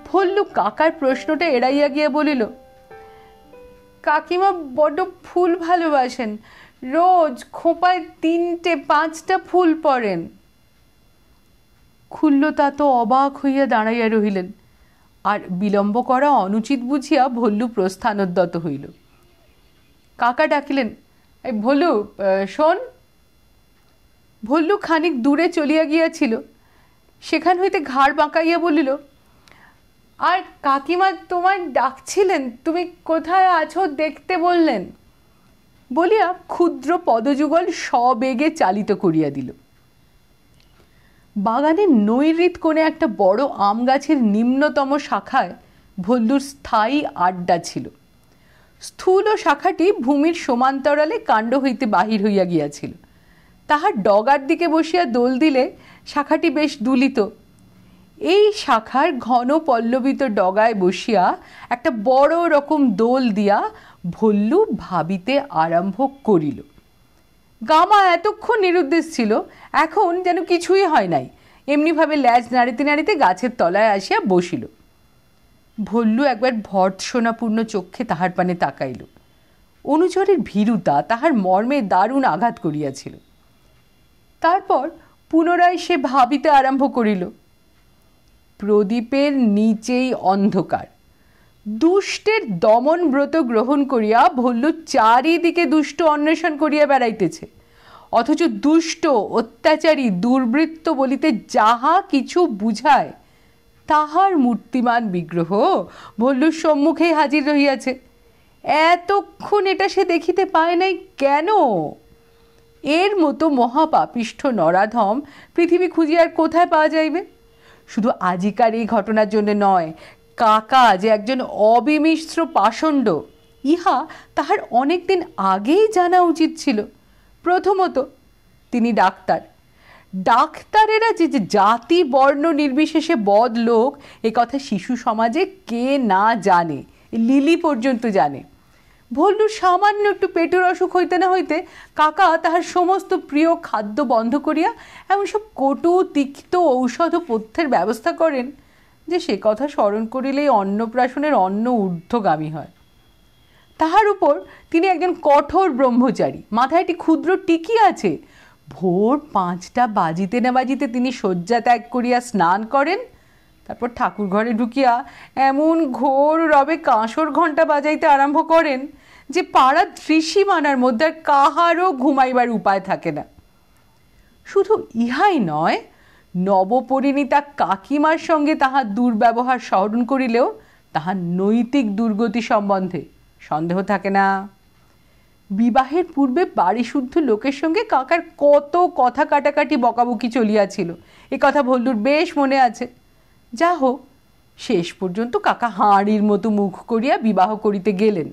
ভল্লু কাকার প্রশ্নটা এড়াইয়া গিয়া বলিল, কাকিমা বড্ড ফুল ভালোবাসেন, রোজ খোঁপায় 3-5টা ফুল পড়েন। ক্ষুল্লতা তো অবাক হইয়া দাঁড়াইয়া রহিলেন, আর বিলম্ব করা অনুচিত বুঝিয়া ভল্লু প্রস্থানোদ্যত হইল। কাকা ডাকিলেন, এই ভল্লু শোন। ভল্লু খানিক দূরে চলিয়া গিয়াছিল। সেখান হইতে ঘাড় বাঁকাইয়া বলিল, আর কাকিমা তোমায় ডাকছিলেন, তুমি কোথায় আছো দেখতে বললেন বলিয়া ক্ষুদ্র পদযুগল সবেগে চালিত করিয়া দিল। বাগানের নৈঋত কোণে একটা বড় আম গাছের নিম্নতম শাখায় ভল্লুর স্থায়ী আড্ডা ছিল। স্থূল শাখাটি ভূমির সমান্তরালে কাণ্ড হইতে বাহির হইয়া গিয়াছিল। তাহার ডগার দিকে বসিয়া দোল দিলে শাখাটি বেশ দুলিত। এই শাখার ঘন পল্লবিত ডগায় বসিয়া একটা বড় রকম দোল দিয়া ভল্লু ভাবিতে আরম্ভ করিল। গামা এতক্ষণ নিরুদ্দেশ ছিল, এখন যেন কিছুই হয় নাই, এমনিভাবে ল্যাজ নাড়িতে নাড়িতে গাছের তলায় আসিয়া বসিল। ভল্লু একবার ভর্ৎসনাপূর্ণ চক্ষে তাহার পানে তাকাইল। অনুচরের ভীরুতা তাহার মর্মে দারুণ আঘাত করিয়াছিল। তারপর পুনরায় সে ভাবিতে আরম্ভ করিল। প্রদীপের নিচেই অন্ধকার। দুষ্টের দমন ব্রত গ্রহণ করিয়া ভল্লু চারিদিকে দুষ্ট অন্বেষণ করিয়া বেড়াইতেছে, অথচ দুষ্ট, অত্যাচারী, দুর্বৃত্ত বলিতে যাহা কিছু বুঝায় তাহার মূর্তিমান বিগ্রহ ভল্লুর সম্মুখেই হাজির রহিয়াছে। এতক্ষণ এটা সে দেখিতে পায় নাই কেন? এর মতো মহাপাপিষ্ঠ নরাধম পৃথিবী খুঁজিয়ার কোথায় পাওয়া যাইবে? শুধু আজিকার এই ঘটনার জন্য নয়, কাকা যে একজন অবিমিশ্র পাষণ্ড ইহা তাহার অনেক দিন আগেই জানা উচিত ছিল। প্রথমত তিনি ডাক্তার। ডাক্তারেরা যে যে জাতি বর্ণ নির্বিশেষে বদ লোক, এ কথা শিশু সমাজে কে না জানে, লিলি পর্যন্ত জানে। ভল্লুর সামান্য একটু পেটের অসুখ হইতে না হইতে কাকা তাহার সমস্ত প্রিয় খাদ্য বন্ধ করিয়া এমন সব কটু তিক্ত ঔষধ ও পথ্যের ব্যবস্থা করেন যে সে কথা স্মরণ করিলেই অন্নপ্রাশনের অন্ন ঊর্ধ্বগামী হয়। তাহার উপর তিনি একজন কঠোর ব্রহ্মচারী, মাথায় একটি ক্ষুদ্র টিকি আছে। ভোর 5টা বাজিতে না বাজিতে তিনি শয্যা ত্যাগ করিয়া স্নান করেন, তারপর ঠাকুর ঘরে ঢুকিয়া এমন ঘোর রবে কাঁসর ঘণ্টা বাজাইতে আরম্ভ করেন যে পাড়ার ত্রিসীমানার মধ্যে আর কাহারও ঘুমাইবার উপায় থাকে না। শুধু ইহাই নয়, নবপরিণীতা কাকিমার সঙ্গে তাহার দুর্ব্যবহার স্মরণ করিলেও তাহার নৈতিক দুর্গতি সম্বন্ধে সন্দেহ থাকে না। বিবাহের পূর্বে বাড়িশুদ্ধ লোকের সঙ্গে কাকার কত কথা কাটাকাটি বকাবকি চলিয়াছিল, এ কথা ভল্লুর বেশ মনে আছে। যা হোক, শেষ পর্যন্ত কাকা হাঁড়ির মতো মুখ করিয়া বিবাহ করিতে গেলেন,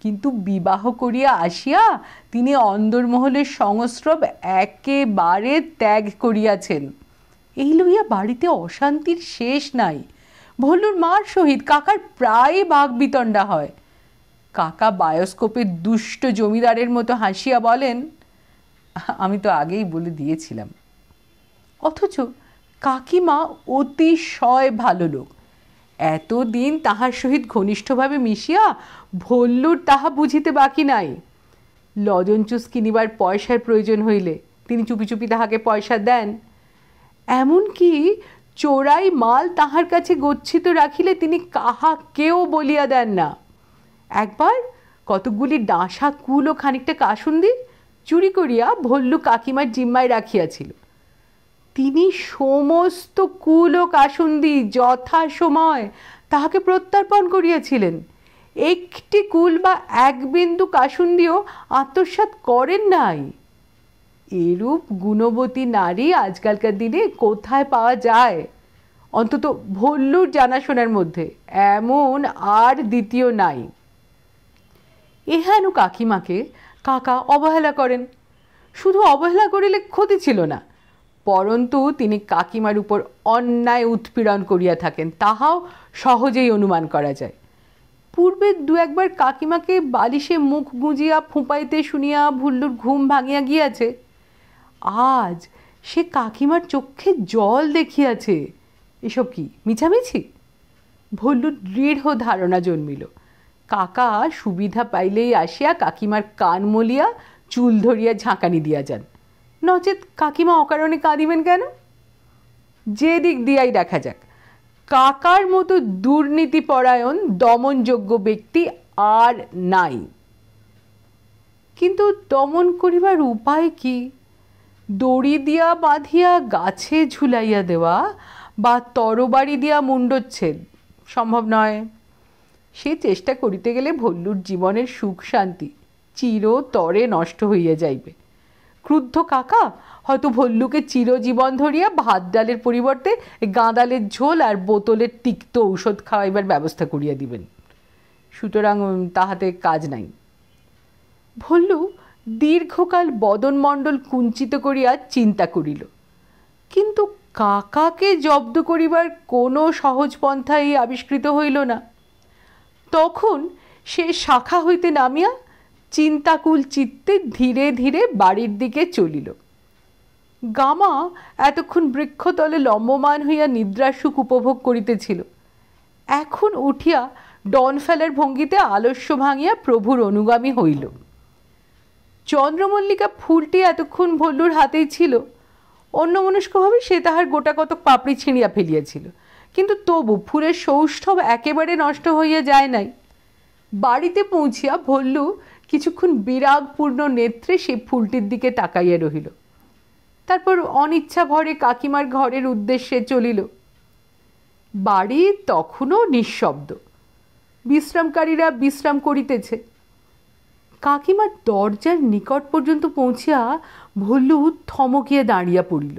কিন্তু বিবাহ করিয়া আসিয়া তিনি অন্দরমহলের সংস্রব একেবারে ত্যাগ করিয়াছেন। এই লইয়া বাড়িতে অশান্তির শেষ নাই। ভল্লুর মার সহিত কাকার প্রায় বাগবিতণ্ডা হয়। কাকা বায়োস্কোপের দুষ্ট জমিদারের মতো হাসিয়া বলেন, আমি তো আগেই বলে দিয়েছিলাম। অথচ কাকিমা অতিশয় ভালো লোক। এতদিন তাহার সহিত ঘনিষ্ঠভাবে মিশিয়া ভল্লুর তাহা বুঝিতে বাকি নাই। লজন চুস কিনিবার পয়সার প্রয়োজন হইলে তিনি চুপি চুপি তাহাকে পয়সা দেন। এমনকি চোরাই মাল তাহার কাছে গচ্ছিত রাখিলে তিনি কাহাকেও বলিয়া দেন না। একবার কতকগুলি ডাঁসা কুল ও খানিকটা কাসুন্দি চুরি করিয়া ভল্লু কাকিমার জিম্মায় রাখিয়াছিল। তিনি সমস্ত কুল ও কাসুন্দি যথা সময় তাহাকে প্রত্যর্পণ করিয়াছিলেন। একটি কুল বা এক বিন্দু কাসুন্দিও আত্মসাৎ করেন নাই। এরূপ গুণবতী নারী আজকালকার দিনে কোথায় পাওয়া যায়? অন্তত ভল্লুর জানাশোনার মধ্যে এমন আর দ্বিতীয় নাই। এহেন কাকিমাকে কাকা অবহেলা করেন। শুধু অবহেলা করিলে ক্ষতি ছিল না, পরন্তু তিনি কাকিমার উপর অন্যায় উৎপীড়ন করিয়া থাকেন, তাহাও সহজেই অনুমান করা যায়। পূর্বে দু একবার কাকিমাকে বালিশে মুখ গুঁজিয়া ফুঁপাইতে শুনিয়া ভল্লুর ঘুম ভাঙিয়া গিয়াছে। আজ সে কাকিমার চক্ষে জল দেখিয়াছে। এসব কি মিছামিছি? ভল্লুর দৃঢ় ধারণা জন্মিল, কাকা সুবিধা পাইলেই আসিয়া কাকিমার কান মলিয়া চুল ধরিয়া ঝাঁকানি দিয়া যান, নচেত কাকিমা অকারণে কাঁদিবেন কেন? যে দিক দিয়াই দেখা যাক, কাকার মতো দুর্নীতিপরায়ণ দমনযোগ্য ব্যক্তি আর নাই। কিন্তু দমন করিবার উপায় কি? দড়ি দিয়া বাঁধিয়া গাছে ঝুলাইয়া দেওয়া বা তরবারি দিয়া মুণ্ডচ্ছেদ সম্ভব নয়। সে চেষ্টা করিতে গেলে ভল্লুর জীবনের সুখ শান্তি চিরতরে নষ্ট হইয়া যাইবে। ক্রুদ্ধ কাকা হয়তো ভল্লুকে চিরজীবন ধরিয়া ভাত ডালের পরিবর্তে গাঁদালের ঝোল আর বোতলের তিক্ত ঔষধ খাওয়াইবার ব্যবস্থা করিয়া দিবেন। সুতরাং তাহাতে কাজ নাই। ভল্লু দীর্ঘকাল বদনমণ্ডল কুঞ্চিত করিয়া চিন্তা করিল, কিন্তু কাকাকে জব্দ করিবার কোনো সহজ পন্থাই আবিষ্কৃত হইল না। তখন সে শাখা হইতে নামিয়া চিন্তাকুল চিত্তে ধীরে ধীরে বাড়ির দিকে চলিল। গামা এতক্ষণ বৃক্ষতলে লম্বমান হইয়া নিদ্রার সুখ উপভোগ করিতেছিল। এখন উঠিয়া ডন ফেলার ভঙ্গিতে আলস্য ভাঙিয়া প্রভুর অনুগামী হইল। চন্দ্রমল্লিকা ফুলটি এতক্ষণ ভল্লুর হাতেই ছিল। অন্যমনস্কভাবে সে তাহার গোটা কতক পাপড়ি ছিঁড়িয়া ফেলিয়াছিল, কিন্তু তবু ফুলের সৌষ্ঠব একেবারে নষ্ট হইয়া যায় নাই। বাড়িতে পৌঁছিয়া ভল্লু কিছুক্ষণ বিরাগপূর্ণ নেত্রে সেই ফুলটির দিকে তাকাইয়া রহিল। তারপর অনিচ্ছা ভরে কাকিমার ঘরের উদ্দেশ্যে চলিল। বাড়ি তখনও নিঃশব্দ, বিশ্রামকারীরা বিশ্রাম করিতেছে। কাকিমার দরজার নিকট পর্যন্ত পৌঁছিয়া ভল্লু থমকিয়া দাঁড়িয়া পড়িল।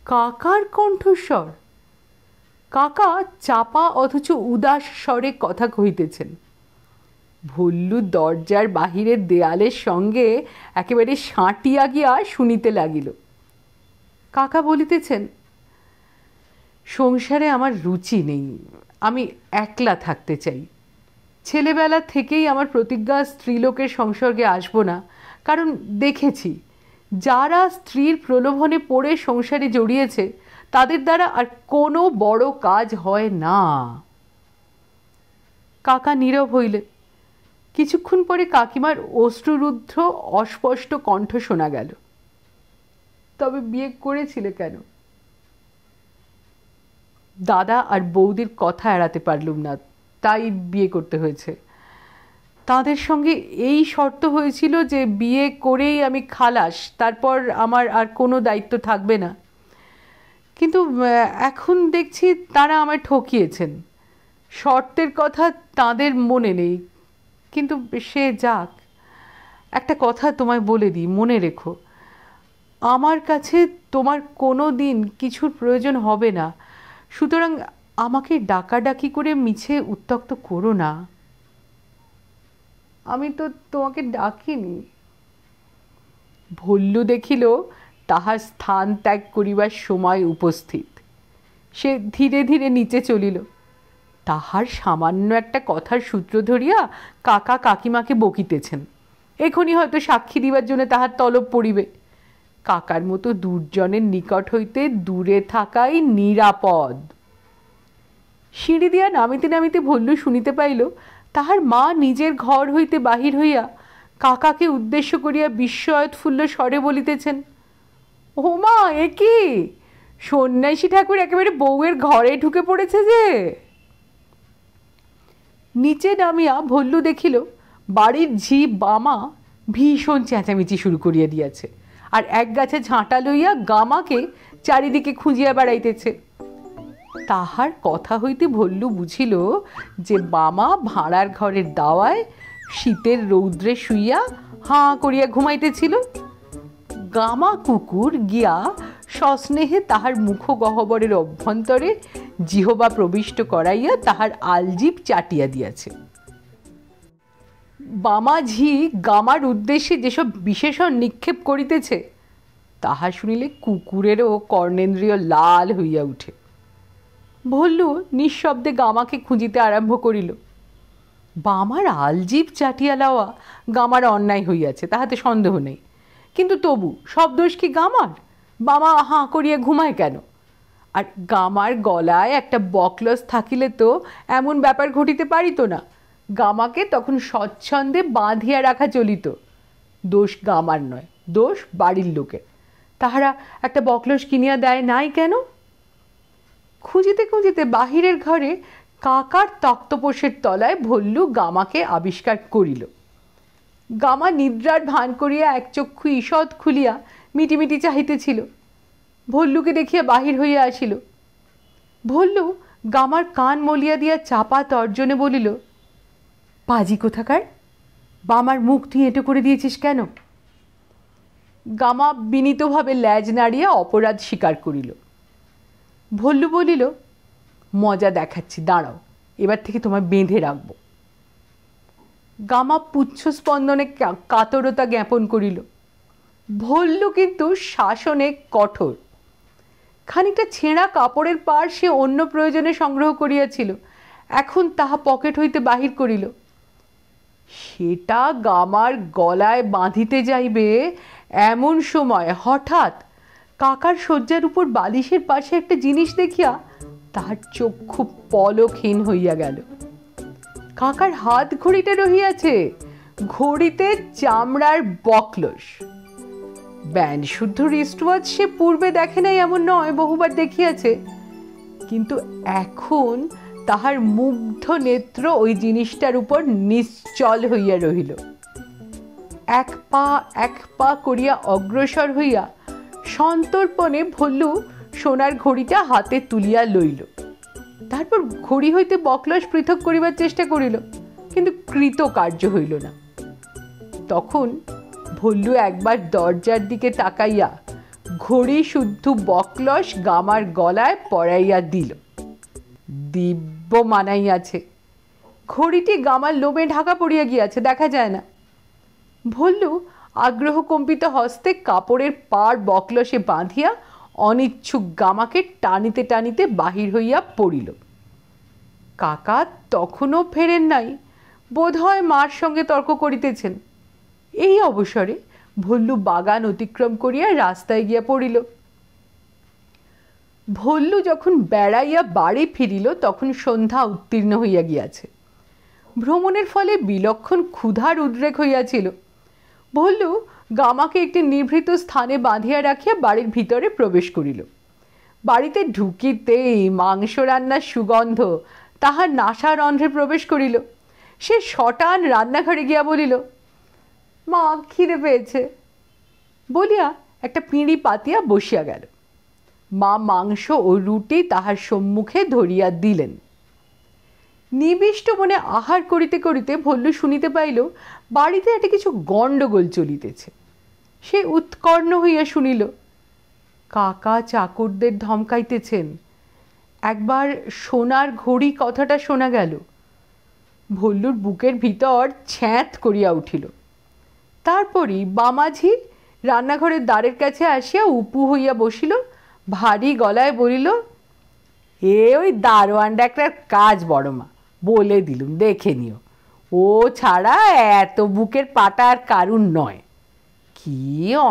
কাকার কণ্ঠস্বর। কাকা চাপা অথচ উদাস স্বরে কথা কহিতেছেন। ভল্লু দরজার বাহিরের দেয়ালের সঙ্গে একেবারে সাঁটিয়া গিয়া শুনিতে লাগিল। কাকা বলিতেছেন, সংসারে আমার রুচি নেই, আমি একলা থাকতে চাই। ছেলেবেলা থেকেই আমার প্রতিজ্ঞা স্ত্রীলোকের সংসর্গে আসব না, কারণ দেখেছি যারা স্ত্রীর প্রলোভনে পড়ে সংসারে জড়িয়েছে তাদের দ্বারা আর কোনো বড় কাজ হয় না। কাকা নীরব হইলেন। কিছুক্ষণ পরে কাকিমার অশ্রুরুদ্ধ অস্পষ্ট কণ্ঠ শোনা গেল, তবে বিয়ে করেছিলে কেন? দাদা আর বৌদির কথা এড়াতে পারলুম না, তাই বিয়ে করতে হয়েছে। তাদের সঙ্গে এই শর্ত হয়েছিল যে বিয়ে করেই আমি খালাস, তারপর আমার আর কোনো দায়িত্ব থাকবে না। কিন্তু এখন দেখছি তারা আমায় ঠকিয়েছেন। শর্তের কথা তাদের মনে নেই, কিন্তু সে যাক। একটা কথা তোমায় বলে দিই, মনে রেখো, আমার কাছে তোমার কোনো দিন কিছুর প্রয়োজন হবে না, সুতরাং আমাকে ডাকাডাকি করে মিছে উত্ত্যক্ত করো না। আমি তো তোমাকে ডাকিনি। ভল্লু দেখিল তাহার স্থান ত্যাগ করিবার সময় উপস্থিত। সে ধীরে ধীরে নিচে চলিল। তাহার সামান্য একটা কথার সূত্র ধরিয়া কাকা কাকিমাকে বকিতেছেন। এখনই হয়তো সাক্ষী দিবার জন্য তাহার তলব পড়িবে। কাকার মতো দুর্জনের নিকট হইতে দূরে থাকাই নিরাপদ। সিঁড়ি দিয়া নামিতে নামিতে ভল্লু শুনিতে পাইল তাহার মা নিজের ঘর হইতে বাহির হইয়া কাকাকে উদ্দেশ্য করিয়া বিস্ময়োৎফুল্ল স্বরে বলিতেছেন, ও মা, এ কি সন্ন্যাসী ঠাকুর একেবারে বউয়ের ঘরে ঢুকে পড়েছে যে। নিচে নামিয়া ভল্লু দেখিল বাড়ির ঝি বামা ভীষণ চেঁচামেচি শুরু করিয়া দিয়াছে, আর এক গাছে ঝাঁটা লইয়া গামাকে চারিদিকে খুঁজিয়া বেড়াইতেছে। তাহার কথা হইতে ভল্লু বুঝিল যে বামা ভাঁড়ার ঘরের দাওয়ায় শীতের রৌদ্রে শুইয়া হাঁ করিয়া ঘুমাইতেছিল। গামা কুকুর গিয়া সস্নেহে তাহার মুখগহ্বরের অভ্যন্তরে জিহবা প্রবিষ্ট করাইয়া তাহার আলজিভ চাটিয়া দিয়াছে। বামা ঝি গামার উদ্দেশ্যে যেসব বিশেষণ নিক্ষেপ করিতেছে তাহা শুনিলে কুকুরেরও কর্ণেন্দ্রিয় লাল হইয়া উঠে। ভল্লু নিঃশব্দে গামাকে খুঁজিতে আরম্ভ করিল। বামার আলজিভ চাটিয়া লওয়া গামার অন্যায় হইয়াছে, তাহাতে সন্দেহ নেই, কিন্তু তবু সব দোষ কি গামার? বামা হাঁ করিয়া ঘুমায় কেন? আর গামার গলায় একটা বকলস থাকিলে তো এমন ব্যাপার ঘটিতে পারিত না। গামাকে তখন স্বচ্ছন্দে বাঁধিয়া রাখা চলিত। দোষ গামার নয়, দোষ বাড়ির লোকের। তাহারা একটা বকলস কিনিয়া দেয় নাই কেন? খুঁজিতে খুঁজিতে বাহিরের ঘরে কাকার তক্তপোষের তলায় ভল্লু গামাকে আবিষ্কার করিল। গামা নিদ্রার ভান করিয়া এক চক্ষু ঈষৎ খুলিয়া মিটিমিটি চাহিতেছিল। ভল্লুকে দেখিয়া বাহির হইয়া আসিল। ভল্লু গামার কান মলিয়া দিয়া চাপা তর্জনে বলিল, পাজি কোথাকার, বামার মুখ তুই এঁটো করে দিয়েছিস কেন? গামা বিনীতভাবে ল্যাজ নাড়িয়া অপরাধ স্বীকার করিল। ভল্লু বলিল, মজা দেখাচ্ছি, দাঁড়াও, এবার থেকে তোমায় বেঁধে রাখব। গামা পুচ্ছ স্পন্দনে কাতরতা জ্ঞাপন করিল। ভল্লু কিন্তু শাসনে কঠোর। খানিকটা ছেঁড়া কাপড়ের পাড় সে অন্য প্রয়োজনে সংগ্রহ করিয়াছিল, এখন তাহা পকেট হইতে বাহির করিল। সেটা গামার গলায় বাঁধিতে যাইবে এমন সময় হঠাৎ কাকার শয্যার উপর বালিশের পাশে একটা জিনিস দেখিয়া তাহার চক্ষু পলকহীন হইয়া গেল। কাকার হাত ঘড়িটা রহিয়াছে, ঘড়িতে চামড়ার বকলস। ব্যান্ড শুদ্ধ রিস্টওয়াচ সে পূর্বে দেখে নাই এমন নয়, বহুবার দেখিয়াছে, কিন্তু এখন তাহার মুগ্ধ নেত্র ওই জিনিসটার উপর নিশ্চল হইয়া রহিল। এক পা করিয়া অগ্রসর হইয়া সন্তর্পণে ভল্লু সোনার ঘড়িটা হাতে তুলিয়া লইল। তারপর ঘড়ি হইতে বকলস পৃথক করিবার চেষ্টা করিল, কিন্তু কৃতকার্য হইল না। তখন ভল্লু একবার দরজার দিকে তাকাইয়া ঘড়ি শুদ্ধ বকলস গামার গলায় পরাইয়া দিল। দিব্য মানাইয়াছে। ঘড়িটি গামার লোমে ঢাকা পড়িয়া গিয়াছে, দেখা যায় না। ভল্লু আগ্রহ কম্পিত হস্তে কাপড়ের পাড় বকলসে বাঁধিয়া অনিচ্ছুক গামাকে টানিতে টানিতে বাহির হইয়া পড়িল। কাকা তখনও ফেরেন নাই, বোধ হয় মার সঙ্গে তর্ক করিতেছেন। এই অবসরে ভল্লু বাগান অতিক্রম করিয়া রাস্তায় গিয়া পড়িল। ভল্লু যখন বেড়াইয়া বাড়ি ফিরিল তখন সন্ধ্যা উত্তীর্ণ হইয়া গিয়াছে। ভ্রমণের ফলে বিলক্ষণ ক্ষুধার উদ্রেক হইয়াছিল। ভল্লু গামাকে একটি নিভৃত স্থানে বাঁধিয়া রাখিয়া বাড়ির ভিতরে প্রবেশ করিল। বাড়িতে ঢুকিতেই মাংস রান্নার সুগন্ধ তাহার নাসার রন্ধ্রে প্রবেশ করিল। সে শটান রান্নাঘরে গিয়া বলিল, মা, খিদে পেয়েছে বলিয়া একটা পিঁড়ি পাতিয়া বসিয়া গেল। মা মাংস ও রুটি তাহার সম্মুখে ধরিয়া দিলেন। নিবিষ্ট মনে আহার করিতে করিতে ভল্লু শুনিতে পাইল বাড়িতে একটা কিছু গণ্ডগোল চলিতেছে। সে উৎকর্ণ হইয়া শুনিল, কাকা চাকরদের ধমকাইতেছেন। একবার সোনার ঘড়ি কথাটা শোনা গেল। ভল্লুর বুকের ভিতর ছ্যাঁত করিয়া উঠিল। তারপরই বামাঝি রান্নাঘরের দ্বারের কাছে আসিয়া উপু হইয়া বসিল, ভারী গলায় বলিল, ওই দারোয়ান ডাক্তার কাজ বড় মা, বলে দিলুম, দেখে নিও। ও ছাড়া এত বুকের পাটা আর কারুর নয়। কি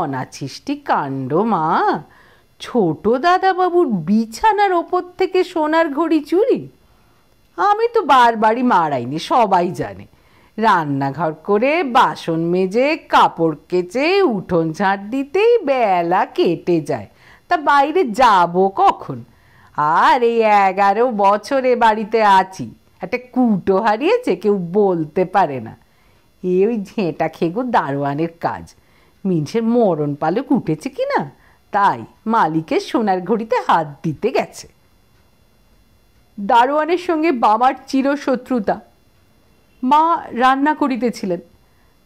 অনাছিষ্টি কাণ্ড মা! ছোট দাদাবাবুর বিছানার ওপর থেকে সোনার ঘড়ি চুরি! আমি তো বারবারই মারাইনি, সবাই জানে। রান্নাঘর করে বাসন মেজে কাপড় কেচে উঠোন ঝাঁট দিতেই বেলা কেটে যায়, তা বাইরে যাব কখন? আর এই 11 বছরে বাড়িতে আছি, একটা কুটো হারিয়েছে কেউ বলতে পারে না। ওই ঝেঁটা খেগো দারোয়ানের কাজ। মিনসের মরণ পালক উঠেছে কিনা, তাই মালিকের সোনার ঘড়িতে হাত দিতে গেছে। দারোয়ানের সঙ্গে বামার চিরশত্রুতা। মা রান্না করিতেছিলেন।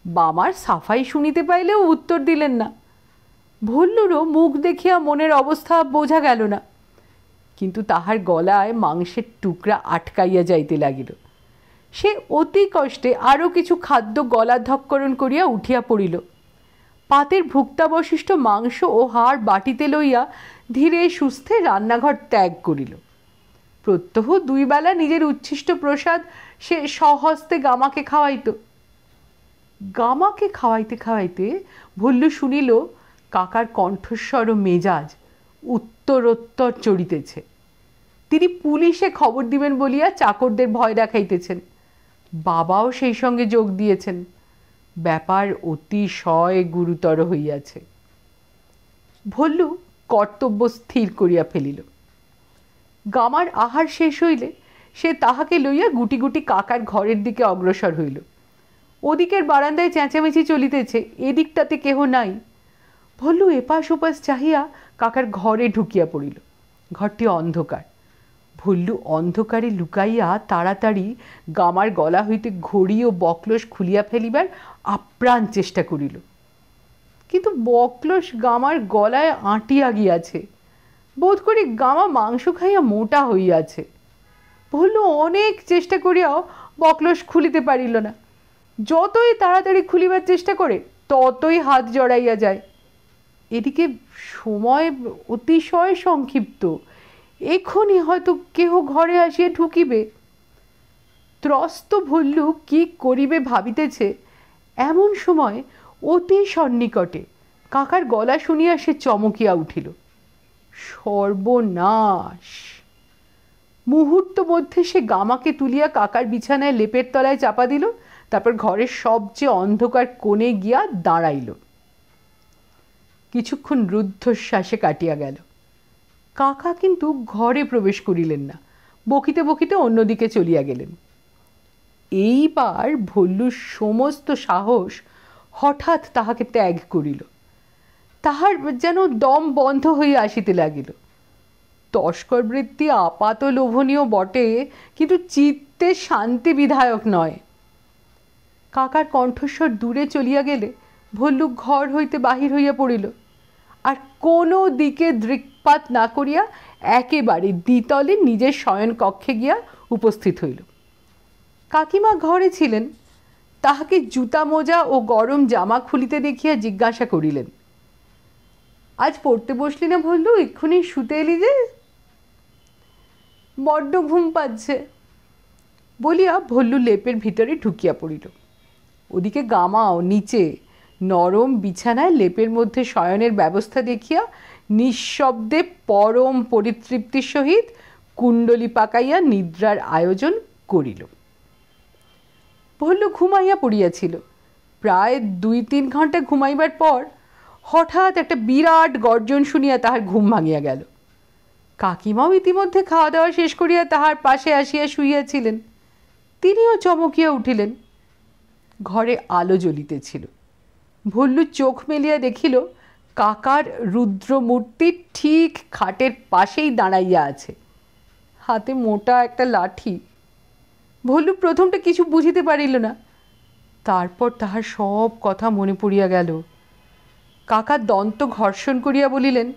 বামার সাফাই শুনিতে পাইলেও উত্তর দিলেন না। ভল্লুরও মুখ দেখিয়া মনের অবস্থা বোঝা গেল না, কিন্তু তাহার গলায় মাংসের টুকরা আটকাইয়া যাইতে লাগিল। সে অতি কষ্টে আরও কিছু খাদ্য গলাধঃকরণ করিয়া উঠিয়া পড়িল। পাতের ভুক্তাবশিষ্ট মাংস ও হাড় বাটিতে লইয়া ধীরে সুস্থে রান্নাঘর ত্যাগ করিল। প্রত্যহ 2 বেলা নিজের উচ্ছিষ্ট প্রসাদ সে স্বহস্তে গামাকে খাওয়াইত। গামাকে খাওয়াইতে খাওয়াইতে ভল্লু শুনিল কাকার কণ্ঠস্বর ও মেজাজ উত্তরোত্তর চড়িতেছে। তিনি পুলিশে খবর দিবেন বলিয়া চাকরদের ভয় দেখাইতেছেন। বাবাও সেই সঙ্গে যোগ দিয়েছেন। ব্যাপার অতিশয় গুরুতর হইয়াছে। ভল্লু কর্তব্য স্থির করিয়া ফেলিল। গামার আহার শেষ হইলে সে তাহাকে লইয়া গুটি গুটি কাকার ঘরের দিকে অগ্রসর হইল। ওদিকের বারান্দায় চেঁচামেচি চলিতেছে, এদিকটাতে কেহ নাই। ভল্লু এপাশ ওপাশ চাহিয়া কাকার ঘরে ঢুকিয়া পড়িল। ঘরটি অন্ধকার। ভল্লু অন্ধকারে লুকাইয়া তাড়াতাড়ি গামার গলা হইতে ঘড়ি ও বকলস খুলিয়া ফেলিবার আপ্রাণ চেষ্টা করিল, কিন্তু বকলস গামার গলায় আঁটিয়া গিয়াছে। বোধ করি গামা মাংস খাইয়া মোটা হইয়াছে। ভল্লু অনেক চেষ্টা করিয়াও বকলস খুলিতে পারিল না। যতই তাড়াতাড়ি খুলিবার চেষ্টা করে ততই হাত জড়াইয়া যায়। এদিকে সময় অতিশয় সংক্ষিপ্ত, এখনই হয়তো কেহ ঘরে আসিয়া ঢুকিবে। ত্রস্ত ভল্লু কি করিবে ভাবিতেছে, এমন সময় অতি সন্নিকটে কাকার গলা শুনিয়া সে চমকিয়া উঠিল। সর্বনাশ! মুহূর্ত মধ্যে সে গামাকে তুলিয়া কাকার বিছানায় লেপের তলায় চাপা দিল, তারপর ঘরের সবচেয়ে অন্ধকার কোণে গিয়া দাঁড়াইল। কিছুক্ষণ রুদ্ধশ্বাসে কাটিয়া গেল। কাকা কিন্তু ঘরে প্রবেশ করিলেন না, বকিতে বকিতে অন্যদিকে চলিয়া গেলেন। এইবার ভল্লুর সমস্ত সাহস হঠাৎ তাহাকে ত্যাগ করিল। তাহার যেন দম বন্ধ হইয়া আসিতে লাগিল। তস্কর বৃত্তি আপাত লোভনীয় বটে, কিন্তু চিত্তে শান্তি বিধায়ক নয়। কাকার কণ্ঠস্বর দূরে চলিয়া গেলে ভল্লু ঘর হইতে বাহির হইয়া পড়িল, আর কোনো দিকে দৃক্পাত না করিয়া একেবারে দ্বিতলে নিজের শয়ন কক্ষে গিয়া উপস্থিত হইল। কাকিমা ঘরে ছিলেন, তাহাকে জুতা মোজা ও গরম জামা খুলিতে দেখিয়া জিজ্ঞাসা করিলেন, আজ পড়তে বসলি না ভল্লু, এক্ষুনি শুতে এলি যে? বড্ড ঘুম পাচ্ছে বলিয়া ভল্লু লেপের ভিতরে ঢুকিয়া পড়িল। ওদিকে গামাও নিচে নরম বিছানায় লেপের মধ্যে শয়নের ব্যবস্থা দেখিয়া নিঃশব্দে পরম পরিতৃপ্তির সহিত কুণ্ডলী পাকাইয়া নিদ্রার আয়োজন করিল। ভল্লু ঘুমাইয়া পড়িয়াছিল। প্রায় 2-3 ঘণ্টা ঘুমাইবার পর হঠাৎ একটা বিরাট গর্জন শুনিয়া তাহার ঘুম ভাঙিয়া গেল। কাকিমাও ইতিমধ্যে খাওয়া দাওয়া শেষ করিয়া তাহার পাশে আসিয়া শুইয়াছিলেন। তিনিও চমকিয়া উঠিলেন। ঘরে আলো জ্বলিতেছিল। ভল্লু চোখ মেলিয়া দেখিল কাকার রুদ্রমূর্তি ঠিক খাটের পাশেই দাঁড়াইয়া আছে, হাতে মোটা একটা লাঠি। ভল্লু প্রথমটা কিছু বুঝিতে পারিল না, তারপর তাহার সব কথা মনে পড়িয়া গেল। কাকা দন্ত ঘর্ষণ করিয়া বলিলেন,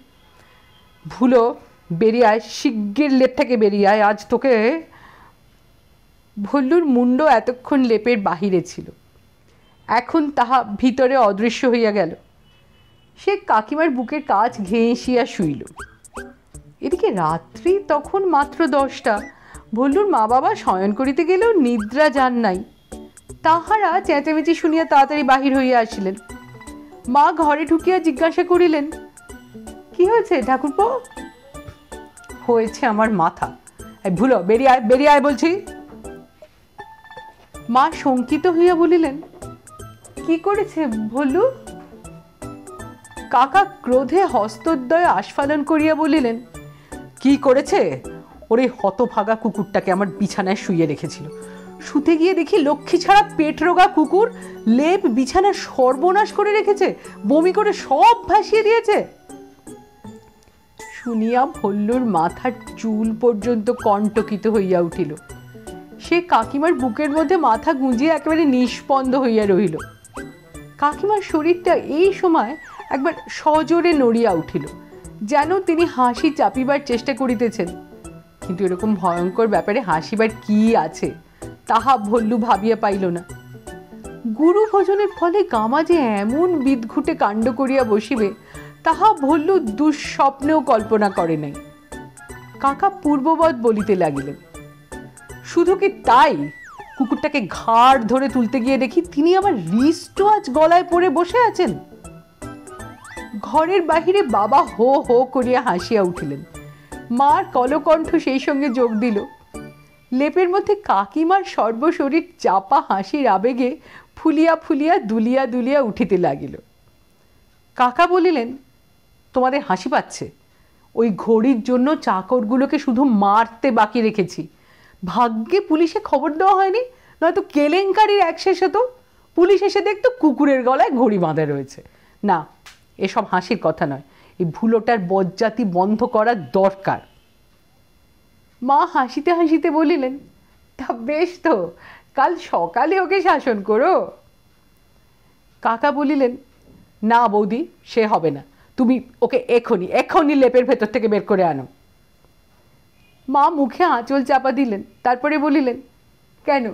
ভুলো, বেরিয়ে আয়, শিগগির লেপ থেকে বেরিয়ে আয়, আজ তোকে। ভল্লুর মুন্ড এতক্ষণ লেপের বাহিরে ছিল, এখন তাহা ভিতরে অদৃশ্য হইয়া গেল। সে কাকিমার বুকের কাছ ঘেঁষিয়া শুইল। এদিকে রাত্রি তখন মাত্র 10টা। ভল্লুর মা বাবা শয়ন করিতে গেলেও নিদ্রা যান নাই। তাহারা চেঁচামেচি শুনিয়া তাড়াতাড়ি বাহির হইয়া আসিলেন। মা ঘরে ঢুকিয়া জিজ্ঞাসা করিলেন, কি হয়েছে ঠাকুরপো? হয়েছে আমার মাথা। ভুলো, বেরিয়ে আয়, বেরিয়ে আয় বলছি। মা শঙ্কিত হইয়া বলিলেন, কি করেছে ভল্লু? কাকা ক্রোধে হস্তদ্বয়ে আস্ফালন করিয়া বলিলেন, কি করেছে? ওরে হতভাগা কুকুরটাকে আমার বিছানায় শুইয়ে রেখেছিল। শুতে গিয়ে দেখি লক্ষ্মী ছাড়া পেট রোগা কুকুর লেপ বিছানা সর্বনাশ করে রেখেছে, বমি করে সব ভাসিয়ে দিয়েছে। শুনিয়া ভল্লুর মাথার চুল পর্যন্ত কণ্টকিত হইয়া উঠিল। সে কাকিমার বুকের মধ্যে মাথা গুঁজিয়া একেবারে নিষ্পন্দ হইয়া রহিল। কাকিমার শরীরটা এই সময় একবার সজোরে নড়িয়া উঠিল, যেন তিনি হাসি চাপিবার চেষ্টা করিতেছেন। কিন্তু এরকম ভয়ঙ্কর ব্যাপারে হাসিবার কি আছে তাহা ভল্লু ভাবিয়া পাইল না। গুরু ভোজনের ফলে গামা যে এমন বিদঘুটে কাণ্ড করিয়া বসিবে তাহা ভল্লু দুঃস্বপ্নেও কল্পনা করে নাই। কাকা পূর্ববৎ বলিতে লাগিলেন। শুধু কি তাই, কুকুরটাকে ঘাড় ধরে তুলতে গিয়ে দেখি তিনি আমার রিস্ট ওয়াচ গলায় পড়ে বসে আছেন। ঘরের বাহিরে বাবা হো হো করিয়া হাসিয়া উঠিলেন। মার কলকণ্ঠ সেই সঙ্গে যোগ দিল। লেপের মধ্যে কাকিমার সর্বশরীর চাপা হাসির আবেগে ফুলিয়া ফুলিয়া দুলিয়া দুলিয়া উঠিতে লাগিল। কাকা বলিলেন, তোমাদের হাসি পাচ্ছে? ওই ঘড়ির জন্য চাকরগুলোকে শুধু মারতে বাকি রেখেছি। ভাগ্যে পুলিশে খবর দেওয়া হয়নি, নয়তো কেলেঙ্কারির এক শেষ হতো। পুলিশ এসে দেখতো কুকুরের গলায় ঘড়ি বাঁধা রয়েছে। না, এসব হাসির কথা নয়, এই ভুলোটার বজ্জাতি বন্ধ করা দরকার। মা হাসিতে হাসিতে বলিলেন, তা বেশ তো, কাল সকালে ওকে শাসন করো। কাকা বলিলেন, না বৌদি, সে হবে না, তুমি ওকে এখনই লেপের ভেতর থেকে বের করে আনো। মা মুখে আঁচল চাপা দিলেন, তারপরে বলিলেন, কেন,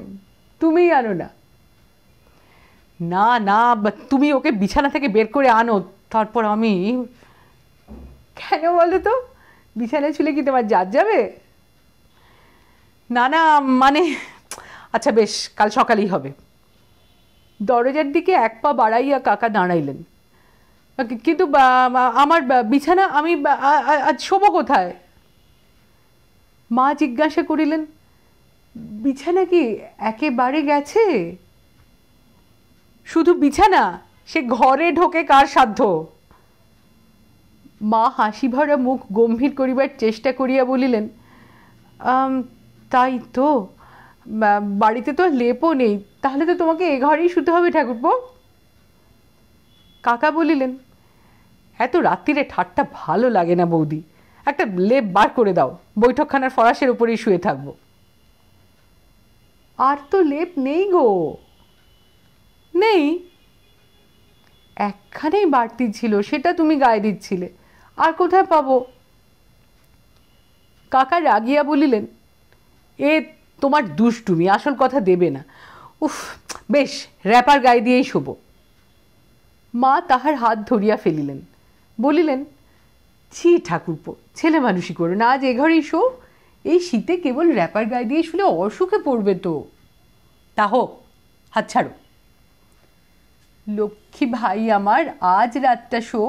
তুমিই আনো না? না না, তুমি ওকে বিছানা থেকে বের করে আনো, তারপর আমি। কেন বলো তো, বিছানায় ছুলে কি তোমার জাত যাবে? না না, মানে, আচ্ছা বেশ, কাল সকালেই হবে। দরজার দিকে এক পা বাড়াইয়া কাকা দাঁড়াইলেন। কিন্তু আমার বিছানা, আমি আজ শোবো কোথায়? মা জিজ্ঞাসা করিলেন, বিছানা কি একেবারে গেছে? শুধু বিছানা, সে ঘরে ঢোকে কার সাধ্য? মা হাসি ভরা মুখ গম্ভীর করিবার চেষ্টা করিয়া বলিলেন, তাই তো, বাড়িতে তো লেপও নেই, তাহলে তো তোমাকে এ ঘরেই শুতে হবে ঠাকুরপো। কাকা বলিলেন, এত রাত্রিরে ঠাট্টা ভালো লাগে না বৌদি, একটা লেপ বার করে দাও, বৈঠকখানার ফরাসের উপরেই শুয়ে থাকবো। আর তো লেপ নেই গো। নেই? একখানেই বাড়তি ছিল, সেটা তুমি গায়ে দিচ্ছিলে, আর কোথায় পাবো? কাকা রাগিয়া বলিলেন, এ তোমার দুষ্টুমি, আসল কথা দেবে না। উফ, বেশ, র্যাপার গায়ে দিয়েই শোবো। মা তাহার হাত ধরিয়া ফেলিলেন, বলিলেন, ছি ঠাকুরপো, ছেলে মানুষই করো না, আজ এ ঘরেই শো। এই শীতে কেবল র্যাপার গায়ে দিয়ে শুলে অসুখে পড়বে তো। তা হোক, হাত ছাড়ো। লক্ষ্মী ভাই আমার, আজ রাতটা শো,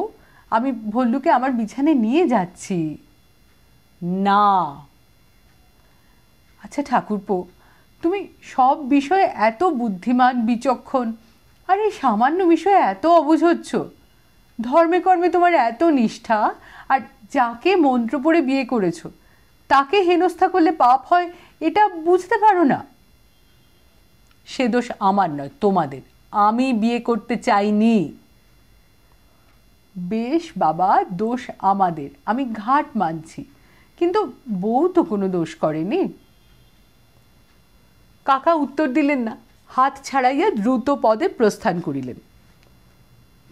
আমি ভল্লুকে আমার বিছানায় নিয়ে যাচ্ছি। না। আচ্ছা ঠাকুরপো, তুমি সব বিষয়ে এত বুদ্ধিমান বিচক্ষণ, আর এই সামান্য বিষয়ে এত অবুঝ হচ্ছ। ধর্মে কর্মে তোমার এত নিষ্ঠা, আর যাকে মন্ত্র পড়ে বিয়ে করেছ তাকে হেনস্থা করলে পাপ হয়, এটা বুঝতে পারো না? সে দোষ আমার নয়, তোমাদের। আমি বিয়ে করতে চাইনি। বেশ বাবা, দোষ আমাদের, আমি ঘাট মানছি, কিন্তু বউ তো কোনো দোষ করেনি। কাকা উত্তর দিলেন না, হাত ছাড়াইয়া দ্রুত পদে প্রস্থান করিলেন।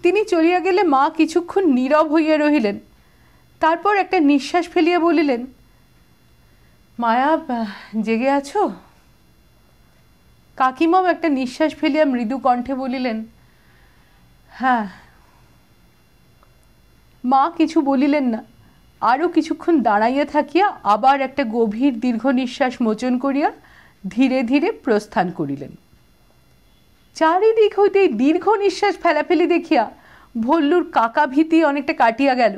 তিনি চলিয়া গেলে মা কিছুক্ষণ নীরব হইয়া রহিলেন। তারপর একটা নিঃশ্বাস ফেলিয়া বলিলেন, মায়া, জেগে আছো? কাকিমাও একটা নিঃশ্বাস ফেলিয়া মৃদু কণ্ঠে বলিলেন, হ্যাঁ। মা কিছু বলিলেন না, আরও কিছুক্ষণ দাঁড়াইয়া থাকিয়া আবার একটা গভীর দীর্ঘ নিঃশ্বাস মোচন করিয়া ধীরে ধীরে প্রস্থান করিলেন। চারিদিক হইতে দীর্ঘ নিঃশ্বাস ফেলাফেলি দেখিয়া ভল্লুর কাকা ভীতি অনেকটা কাটিয়া গেল।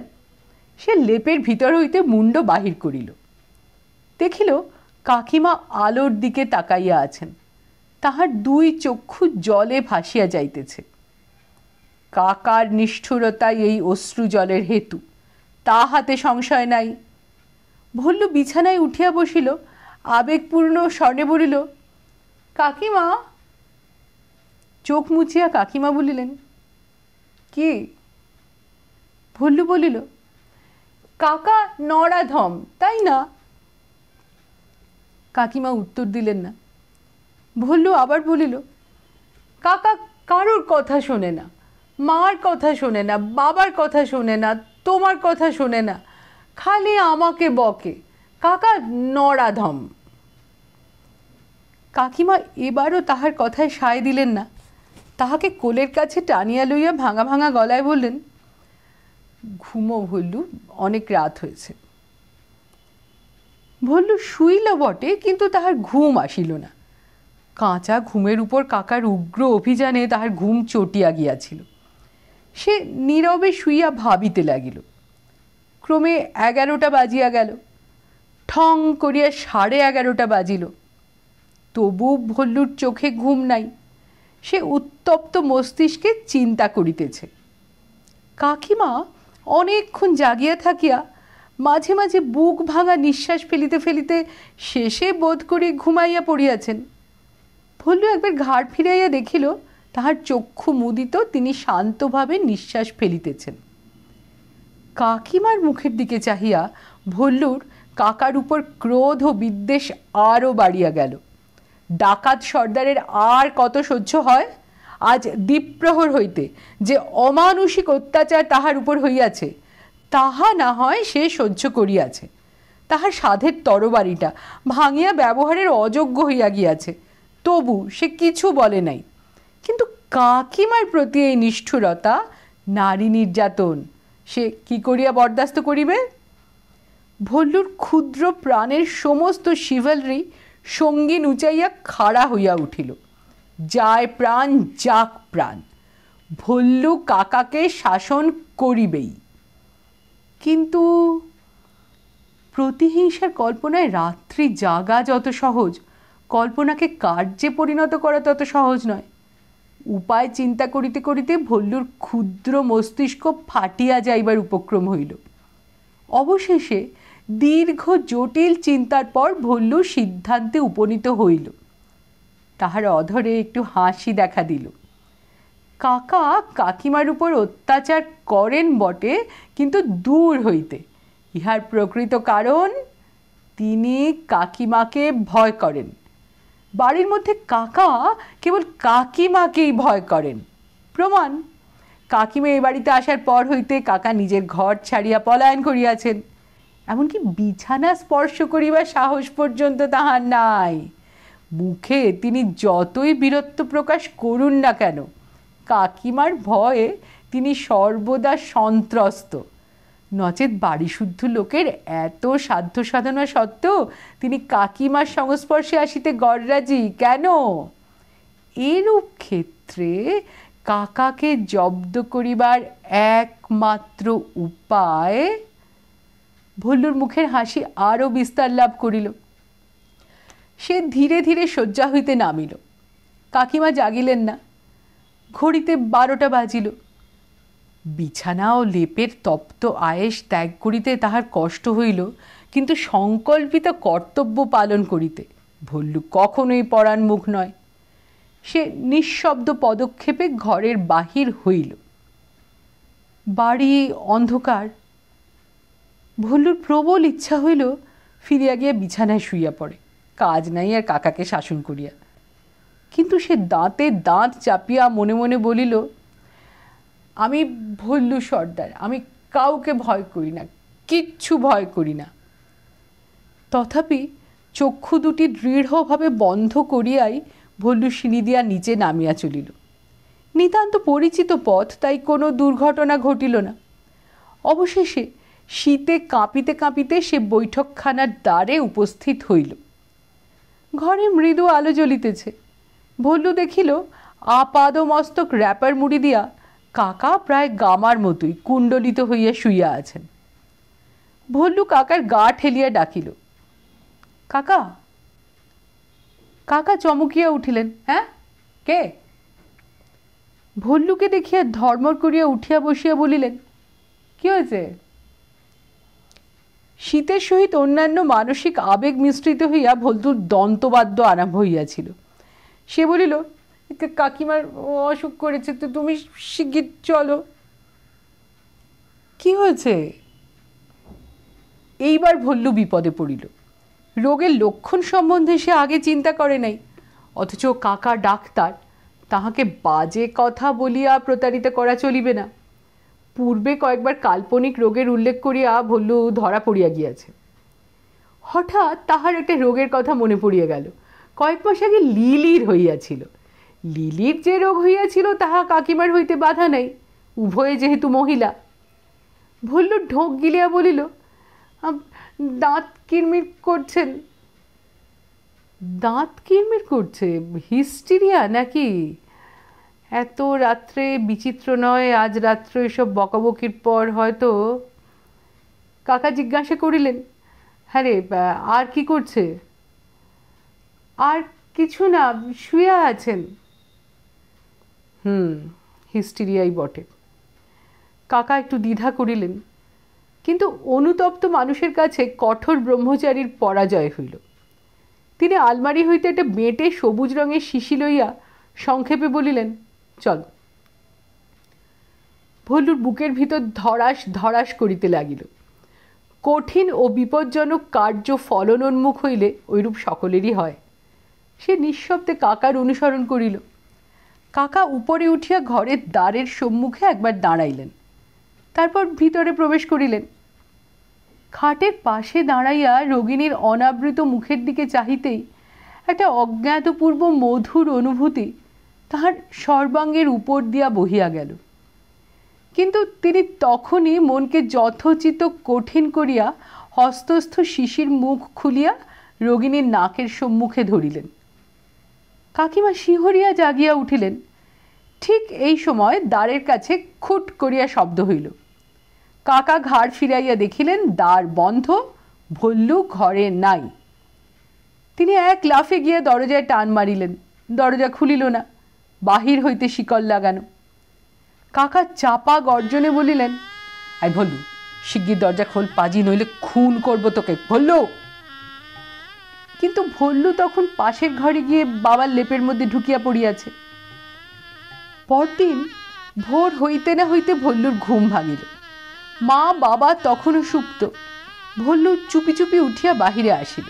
সে লেপের ভিতর হইতে মুন্ড বাহির করিল, দেখিল কাকিমা আলোর দিকে তাকাইয়া আছেন, তাহার দুই চক্ষু জলে ভাসিয়া যাইতেছে। কাকার নিষ্ঠুরতাই এই অশ্রু জলের হেতু, তাহাতে সংশয় নাই। ভল্লু বিছানায় উঠিয়া বসিল, আবেগপূর্ণ স্বরে বলিল, কাকিমা। চোখ মুছিয়া কাকিমা বলিলেন, কি? ভল্লু বলিল, কাকা নরাধম, তাই না? কাকিমা উত্তর দিলেন না। ভল্লু আবার বলিল, কাকা কারোর কথা শোনে না, মার কথা শোনে না, বাবার কথা শোনে না, তোমার কথা শোনে না, খালি আমাকে বকে, কাকা নরাধম। কাকিমা এবারও তাহার কথায় সায় দিলেন না, তাহাকে কোলের কাছে টানিয়া লইয়া ভাঙা ভাঙা গলায় বললেন, ঘুমো ভল্লু, অনেক রাত হয়েছে। ভল্লু শুইল বটে, কিন্তু তাহার ঘুম আসিল না। কাঁচা ঘুমের উপর কাকার উগ্র অভিযানে তাহার ঘুম চটিয়া গিয়াছিল। সে নীরবে শুইয়া ভাবিতে লাগিল। ক্রমে 11টা বাজিয়া গেল, ঠং করিয়া 11:30 বাজিল। তবু ভল্লুর চোখে ঘুম নাই। সে উত্তপ্ত মস্তিষ্কে চিন্তা করিতেছে। কাকিমা অনেকক্ষণ জাগিয়া থাকিয়া মাঝে মাঝে বুক ভাঙা নিঃশ্বাস ফেলিতে ফেলিতে শেষে বোধ করি ঘুমাইয়া পড়িয়াছেন। ভল্লু একবার ঘাড় ফিরাইয়া দেখিল, তাহার চক্ষু মুদিত, তিনি শান্তভাবে নিঃশ্বাস ফেলিতেছেন। কাকিমার মুখের দিকে চাহিয়া ভল্লুর কাকার উপর ক্রোধ ও বিদ্বেষ আরও বাড়িয়া গেল। ডাকাত সর্দারের আর কত সহ্য হয়? আজ দ্বীপ্রহর হইতে যে অমানুষিক অত্যাচার তাহার উপর হইয়াছে, তাহা না হয় সে সহ্য করিয়াছে। তাহার সাধের তরবারিটা ভাঙিয়া ব্যবহারের অযোগ্য হইয়া গিয়াছে, তবু সে কিছু বলে নাই। কিন্তু কাকিমার প্রতি এই নিষ্ঠুরতা, নারী নির্যাতন, সে কি করিয়া বরদাস্ত করিবে? ভল্লুর ক্ষুদ্র প্রাণের সমস্ত শিভালরি সঙ্গীন উচাইয়া খাড়া হইয়া উঠিল। যায় প্রাণ, যাক প্রাণ, ভল্লু কাকাকে শাসন করিবেই। কিন্তু প্রতিহিংসার কল্পনায় রাত্রি জাগা যত সহজ, কল্পনাকে কার্যে পরিণত করা তত সহজ নয়। উপায় চিন্তা করিতে করিতে ভল্লুর ক্ষুদ্র মস্তিষ্ক ফাটিয়া যাইবার উপক্রম হইল। অবশেষে দীর্ঘ জটিল চিন্তার পর ভল্লু সিদ্ধান্তে উপনীত হইল। তাহার অধরে একটু হাসি দেখা দিল। কাকা কাকিমার উপর অত্যাচার করেন বটে, কিন্তু দূর হইতে। ইহার প্রকৃত কারণ, তিনি কাকিমাকে ভয় করেন। বাড়ির মধ্যে কাকা কেবল কাকিমাকেই ভয় করেন। প্রমাণ, কাকিমা এ বাড়িতে আসার পর হইতে কাকা নিজের ঘর ছাড়িয়া পলায়ন করিয়াছেন। এমনকি বিছানা স্পর্শ করিবার সাহস পর্যন্ত তাহার নাই। মুখে তিনি যতই বীরত্ব প্রকাশ করুন না কেন, কাকিমার ভয়ে তিনি সর্বদা সন্ত্রস্ত। নচেত বাড়িশুদ্ধ লোকের এত সাধ্য সাধনা সত্ত্বেও তিনি কাকিমার সংস্পর্শে আসিতে গররাজি কেন? এরূপ ক্ষেত্রে কাকাকে জব্দ করিবার একমাত্র উপায়। ভল্লুর মুখের হাসি আরও বিস্তার লাভ করিল। সে ধীরে ধীরে শয্যা হইতে নামিল। কাকিমা জাগিলেন না। ঘড়িতে 12টা বাজিল। বিছানা ও লেপের তপ্ত আয়েশ ত্যাগ করিতে তাহার কষ্ট হইল, কিন্তু সংকল্পিত কর্তব্য পালন করিতে ভল্লু কখনোই পরাণ মুখ নয়। সে নিঃশব্দ পদক্ষেপে ঘরের বাহির হইল। বাড়ি অন্ধকার। ভল্লুর প্রবল ইচ্ছা হইল ফিরিয়া গিয়া বিছানায় শুইয়া পড়ে, কাজ নাই আর কাকাকে শাসন করিয়া। কিন্তু সে দাঁতে দাঁত চাপিয়া মনে মনে বলিল, আমি ভল্লু সর্দার, আমি কাউকে ভয় করি না, কিচ্ছু ভয় করি না। তথাপি চক্ষু দুটি দৃঢ়ভাবে বন্ধ করিয়াই ভল্লু সিঁড়ি দিয়া নিচে নামিয়া চলিল। নিতান্ত পরিচিত পথ, তাই কোনো দুর্ঘটনা ঘটিল না। অবশেষে শীতে কাঁপিতে কাঁপিতে সে বৈঠকখানার দ্বারে উপস্থিত হইল। ঘরে মৃদু আলো জ্বলিতেছে। ভল্লু দেখিল আপাদমস্তক র্যাপার মুড়ি দিয়া কাকা প্রায় গামার মতোই কুণ্ডলিত হইয়া শুইয়া আছেন। ভল্লু কাকার গা ঠেলিয়া ডাকিল, কাকা। কাকা চমকিয়া উঠিলেন। হ্যাঁ, কে? ভল্লুকে দেখিয়া ধর্মর করিয়া উঠিয়া বসিয়া বলিলেন, কি হয়েছে? শীতের সহিত অন্যান্য মানসিক আবেগ মিশ্রিত হইয়া ভল্লুর দন্তবাদ্য আরম্ভ হইয়াছিল। সে বলিল, কাকিমার অসুখ করেছে, তো তুমি শিগগির চলো। কি হয়েছে? এইবার ভল্লু বিপদে পড়িল। রোগের লক্ষণ সম্বন্ধে সে আগে চিন্তা করে নাই, অথচ কাকা ডাক্তার, তাহাকে বাজে কথা বলিয়া প্রতারিত করা চলিবে না। পূর্বে কয়েকবার কাল্পনিক রোগের উল্লেখ করিয়া ভল্লু ধরা পড়িয়া গিয়াছে। হঠাৎ তাহার একটা রোগের কথা মনে পড়িয়া গেল। কয়েক মাস আগে লিলির হইয়াছিল। লিলির যে রোগ হইয়াছিল তাহা কাকিমার হইতে বাধা নাই, উভয়ে যেহেতু মহিলা। ভল্লু ঢোক গিলিয়া বলিল, দাঁত কিরমির করছেন। দাঁত কিরমির করছে? হিস্টিরিয়া নাকি? এত রাত্রে বিচিত্র নয়, আজ রাত্রে এসব বকাবকির পর হয়তো। কাকা জিজ্ঞাসা করিলেন, হ্যাঁ রে, আর কি করছে? আর কিছু না, শুয়ে আছেন। হিস্টিরিয়াই বটে। কাকা একটু দ্বিধা করিলেন, কিন্তু অনুতপ্ত মানুষের কাছে কঠোর ব্রহ্মচারীর পরাজয় হইল। তিনি আলমারি হইতে একটা বেঁটে সবুজ রঙের শিশি লইয়া সংক্ষেপে বলিলেন, চল। ভল্লুর বুকের ভিতর ধড়াস ধড়াস করিতে লাগিল। কঠিন ও বিপজ্জনক কার্য ফলনোন্মুখ হইলে ওইরূপ সকলেরই হয়। সে নিঃশব্দে কাকার অনুসরণ করিল। কাকা উপরে উঠিয়া ঘরের দ্বারের সম্মুখে একবার দাঁড়াইলেন, তারপর ভিতরে প্রবেশ করিলেন। খাটের পাশে দাঁড়াইয়া রোগিণীর অনাবৃত মুখের দিকে চাহিতেই একটা অজ্ঞাতপূর্ব মধুর অনুভূতি তাহার সর্বাঙ্গের উপর দিয়া বহিয়া গেল। কিন্তু তিনি তখনই মনকে যথোচিত কঠিন করিয়া হস্তস্থ শিশির মুখ খুলিয়া রোগিণীর নাকের সম্মুখে ধরিলেন। কাকিমা শিহরিয়া জাগিয়া উঠিলেন। ঠিক এই সময় দ্বারের কাছে খুট করিয়া শব্দ হইল। কাকা ঘাড় ফিরাইয়া দেখিলেন দ্বার বন্ধ, ভল্লু ঘরে নাই। তিনি এক লাফে গিয়া দরজায় টান মারিলেন। দরজা খুলিল না, বাহির হইতে শিকল লাগানো। কাকা চাপা গর্জনে বলিলেন, আই ভল্লু, শিগগির দরজা খোল, পাজি, নইলে খুন করবো তোকে, ভল্লু। কিন্তু ভল্লু তখন পাশের ঘরে গিয়ে বাবার লেপের মধ্যে ঢুকিয়া পড়িয়াছে। পরদিন ভোর হইতে না হইতে ভল্লুর ঘুম ভাঙিল। মা বাবা তখনও সুপ্ত। ভল্লু চুপি চুপি উঠিয়া বাহিরে আসিল।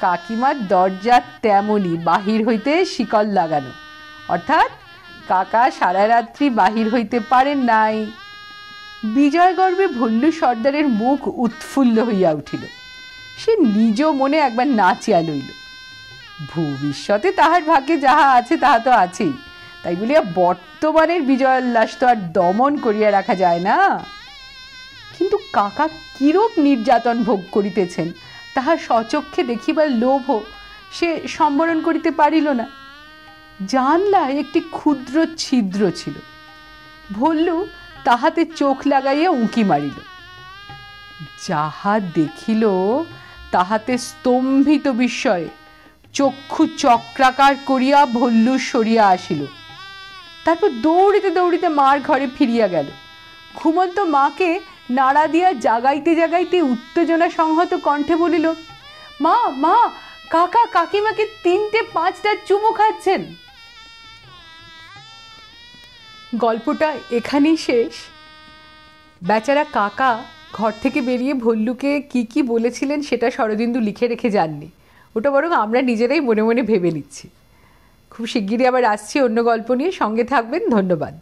কাকিমার দরজা তেমনি, বাহির হইতে শিকল লাগানো, অর্থাৎ কাকা সারা রাত্রি বাহির হইতে পারেন নাই। বিজয় গর্বে ভল্লু সর্দারের মুখ উৎফুল্ল হইয়া উঠিল। সে নিজ মনে একবার নাচিয়া লইল। ভবিষ্যতে তাহার ভাগ্যে যাহা আছে তাহা তো আছেই, তাই বলিয়া বর্তমানের বিজয়োল্লাস তো আর দমন করিয়া রাখা যায় না। কিন্তু কাকা কিরূপ নির্যাতন ভোগ করিতেছেন তাহার স্বচক্ষে দেখিবার লোভ সে সম্বরণ করিতে পারিল না। জানলায় একটি ক্ষুদ্র ছিদ্র ছিল, ভল্লু তাহাতে চোখ লাগাইয়া উঁকি মারিল। যাহা দেখিল তাহাতে স্তম্ভিত বিস্ময়ে চক্ষু চক্রাকার করিয়া ভল্লু সরিয়া আসিল। তারপর দৌড়িতে দৌড়িতে মার ঘরে ফিরিয়া গেল। ঘুমন্ত মাকে নাড়া দিয়া জাগাইতে জাগাইতে উত্তেজনা সংহত কণ্ঠে বলিল, মা মা, কাকা কাকিমাকে 3-5টা চুমু খাচ্ছেন। গল্পটা এখানেই শেষ। বেচারা কাকা ঘর থেকে বেরিয়ে ভল্লুকে কি কি বলেছিলেন সেটা শরদিন্দু লিখে রেখে যাননি, ওটা বরং আমরা নিজেরাই মনে মনে ভেবে নিচ্ছি। খুব শিগগিরই আবার আসছি অন্য গল্প নিয়ে, সঙ্গে থাকবেন। ধন্যবাদ।